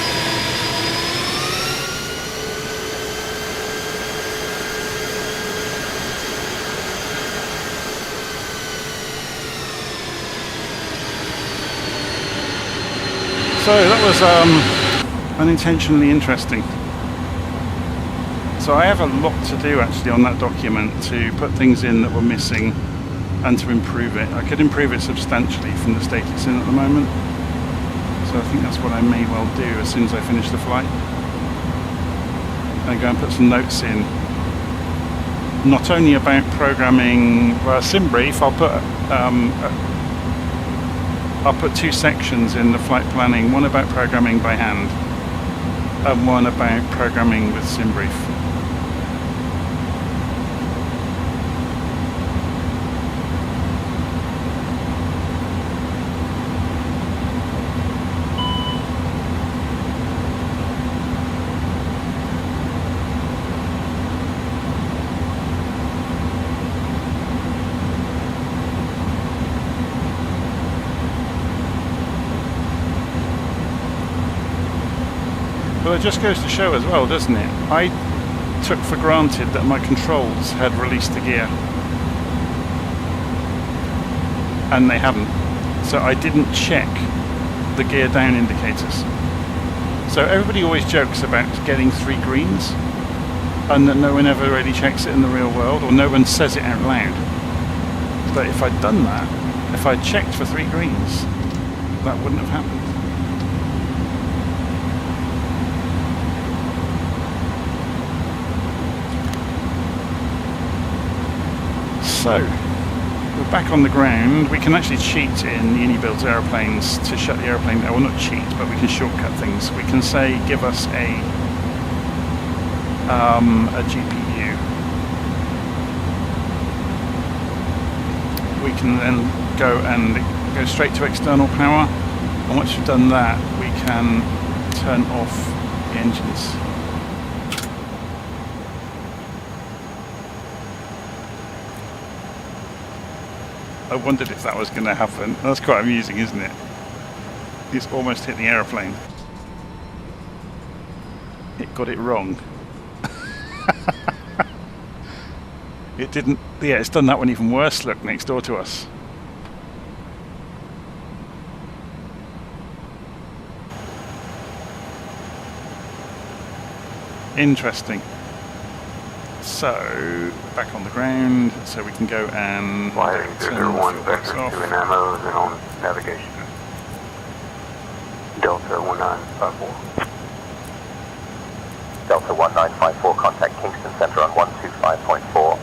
[SPEAKER 1] So that was unintentionally interesting. So I have a lot to do actually on that document to put things in that were missing and to improve it. I could improve it substantially from the state it's in at the moment. So I think that's what I may well do as soon as I finish the flight. And go and put some notes in. Not only about programming Simbrief, I'll put two sections in the flight planning, one about programming by hand and one about programming with Simbrief. Well, it just goes to show as well, doesn't it? I took for granted that my controls had released the gear. And they hadn't. So I didn't check the gear down indicators. So everybody always jokes about getting 3 greens and that no one ever really checks it in the real world, or no one says it out loud. But if I'd done that, if I'd checked for 3 greens, that wouldn't have happened. So, we're back on the ground. We can actually cheat in the Inibuids aeroplanes to shut the aeroplane down. Well, not cheat, but we can shortcut things. We can say, give us a GPU. We can then go straight to external power. And once we've done that, we can turn off the engines. I wondered if that was going to happen. That's quite amusing, isn't it? It's almost hit the aeroplane. It got it wrong. It didn't. Yeah, it's done that one even worse. Look, next door to us. Interesting. So, back on the ground, so we can go and
[SPEAKER 4] Flying
[SPEAKER 1] turn
[SPEAKER 4] 1
[SPEAKER 1] the
[SPEAKER 4] vector
[SPEAKER 1] flaps off.
[SPEAKER 4] 2 in ammo and on navigation. Delta 1954.
[SPEAKER 3] Delta 1954, contact Kingston Center on 125.4.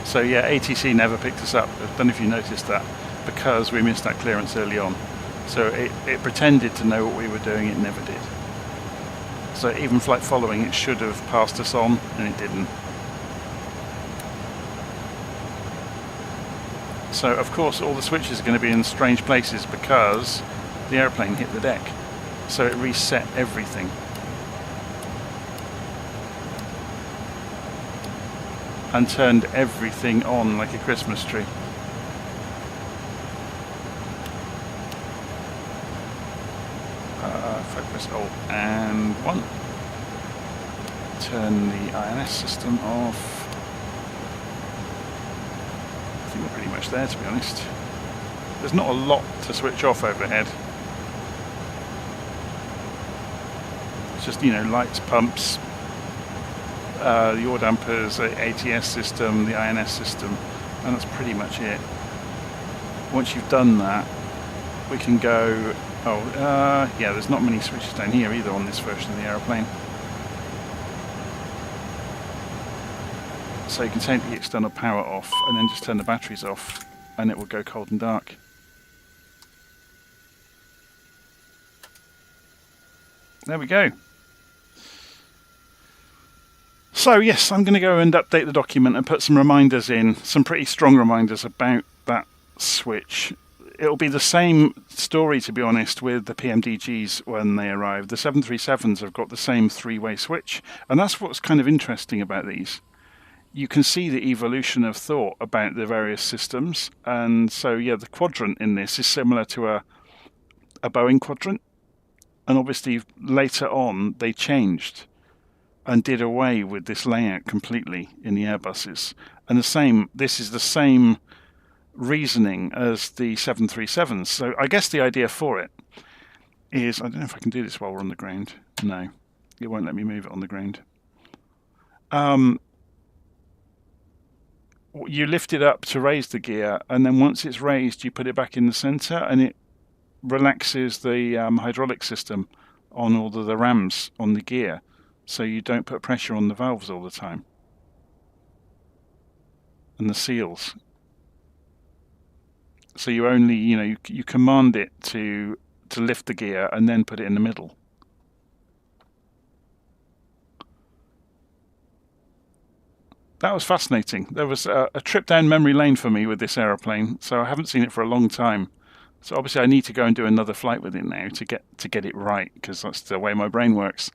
[SPEAKER 1] So yeah, ATC never picked us up. I don't know if you noticed that, because we missed that clearance early on. So it pretended to know what we were doing, it never did. So even flight following, it should have passed us on, and it didn't. So of course all the switches are going to be in strange places because the airplane hit the deck. So it reset everything. And turned everything on like a Christmas tree. Focus Alt and 1. Turn the INS system off. I think we're pretty much there, to be honest. There's not a lot to switch off overhead. It's just, you know, lights, pumps, the yaw dampers, the ATS system, the INS system, and that's pretty much it. Once you've done that, we can go. Yeah, there's not many switches down here either on this version of the aeroplane. So you can take the external power off and then just turn the batteries off and it will go cold and dark. There we go. So yes, I'm going to go and update the document and put some reminders in, some pretty strong reminders about that switch. It'll be the same story, to be honest, with the PMDGs when they arrive. The 737s have got the same three-way switch, and that's what's kind of interesting about these. You can see the evolution of thought about the various systems, and so yeah, the quadrant in this is similar to a Boeing quadrant, and obviously later on they changed and did away with this layout completely in the Airbuses. And this is the same reasoning as the 737s. So I guess the idea for it is, I don't know if I can do this while we're on the ground. No, it won't let me move it on the ground. You lift it up to raise the gear, and then once it's raised, you put it back in the center, and it relaxes the hydraulic system on all of the rams on the gear, so you don't put pressure on the valves all the time and the seals. So you only, you command it to lift the gear and then put it in the middle. That was fascinating. There was a trip down memory lane for me with this aeroplane, so I haven't seen it for a long time. So obviously I need to go and do another flight with it now to get it right, because that's the way my brain works.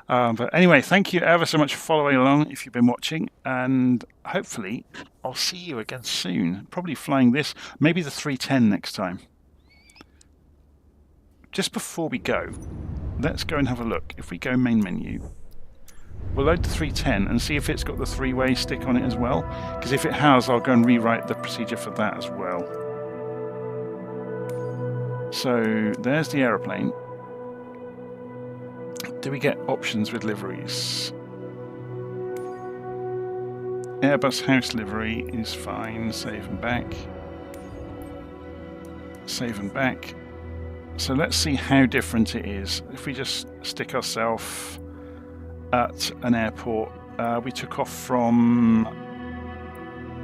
[SPEAKER 1] But anyway, thank you ever so much for following along if you've been watching, and hopefully I'll see you again soon. Probably flying this, maybe the 310 next time. Just before we go, let's go and have a look. If we go main menu, we'll load the 310 and see if it's got the three-way stick on it as well, because if it has, I'll go and rewrite the procedure for that as well. So there's the aeroplane. Do we get options with liveries? Airbus house livery is fine. Save and back. Save and back. So let's see how different it is. If we just stick ourselves at an airport, we took off from...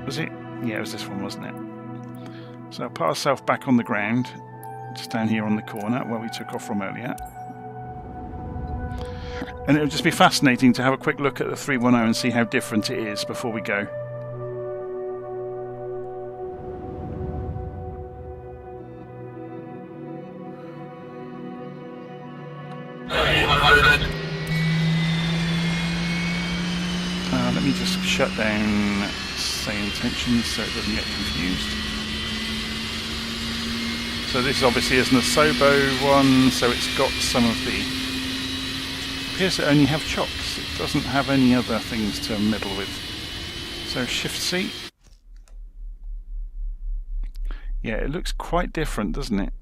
[SPEAKER 1] Was it? Yeah, it was this one, wasn't it? So I'll put ourselves back on the ground, just down here on the corner where we took off from earlier. And it would just be fascinating to have a quick look at the 310 and see how different it is before we go. Let me just shut down say intentions so it doesn't get confused. So this obviously is an Asobo one, so it's got some of the... It appears to only have chocks. It doesn't have any other things to meddle with. So Shift C. Yeah, it looks quite different, doesn't it?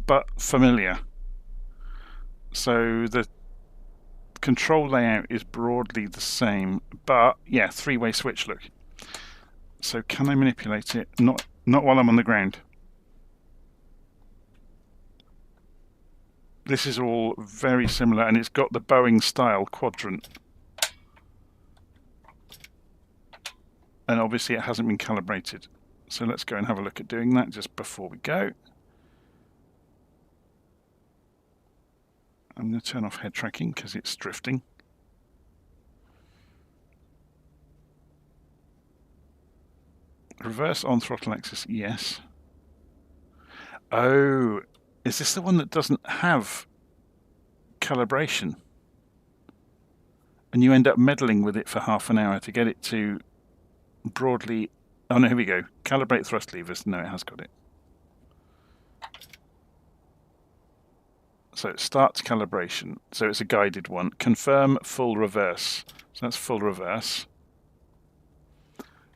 [SPEAKER 1] But familiar. So the control layout is broadly the same, but yeah, three-way switch look. So can I manipulate it? Not while I'm on the ground. This is all very similar, and it's got the Boeing style quadrant. And obviously it hasn't been calibrated. So let's go and have a look at doing that just before we go. I'm going to turn off head tracking because it's drifting. Reverse on throttle axis, yes. Oh, is this the one that doesn't have calibration? And you end up meddling with it for half an hour to get it to broadly... Oh no, here we go. Calibrate thrust levers. No, it has got it. So it starts calibration. So it's a guided one. Confirm full reverse. So that's full reverse.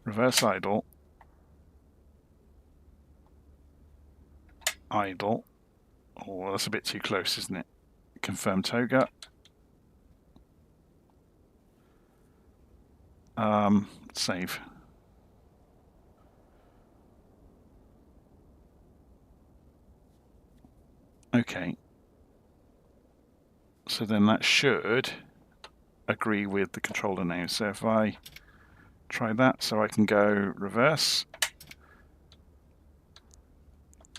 [SPEAKER 1] Reverse idle. Idle. Oh, that's a bit too close, isn't it? Confirm toga. Save. Okay. So then that should agree with the controller now. So if I try that, so I can go reverse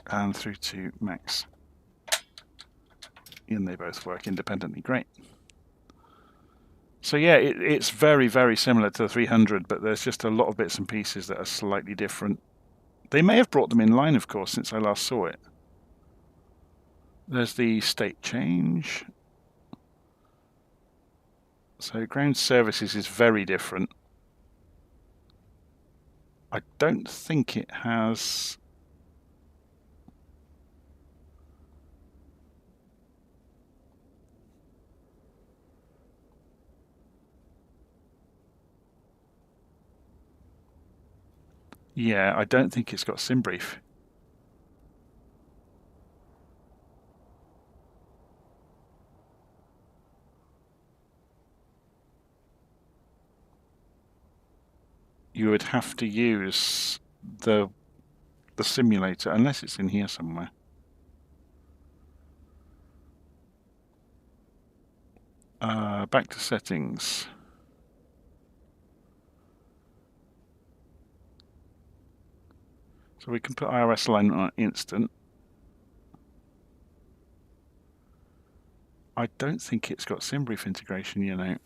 [SPEAKER 1] and through to max. And they both work independently. Great. So yeah, it's very, very similar to the 300, but there's just a lot of bits and pieces that are slightly different. They may have brought them in line, of course, since I last saw it. There's the state change. So ground services is very different. I don't think it has... Yeah, I don't think it's got Simbrief. You would have to use the simulator, unless it's in here somewhere. Back to settings. So we can put iOS alignment on instant. I don't think it's got Simbrief integration, you know.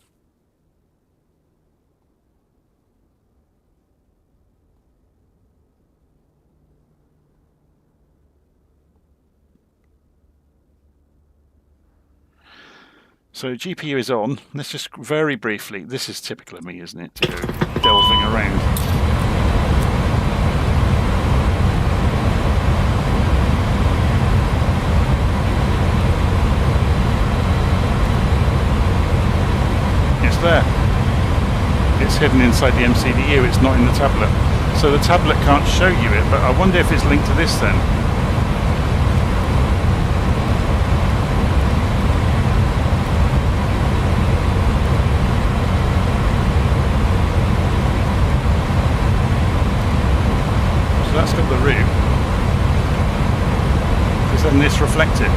[SPEAKER 1] So GPU is on. Let's just very briefly, this is typical of me, isn't it, to go delving around. It's there. It's hidden inside the MCDU, it's not in the tablet. So the tablet can't show you it, but I wonder if it's linked to this then. That's got the route. Is then this reflected?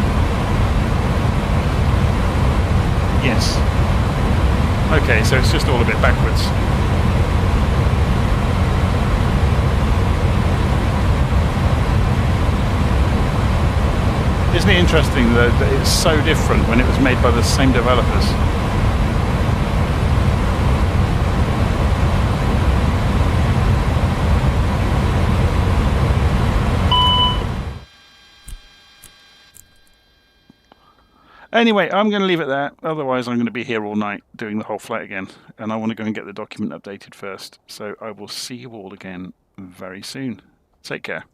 [SPEAKER 1] Yes. Okay, so it's just all a bit backwards. Isn't it interesting though that it's so different when it was made by the same developers? Anyway, I'm going to leave it there, otherwise I'm going to be here all night doing the whole flight again, and I want to go and get the document updated first. So I will see you all again very soon. Take care.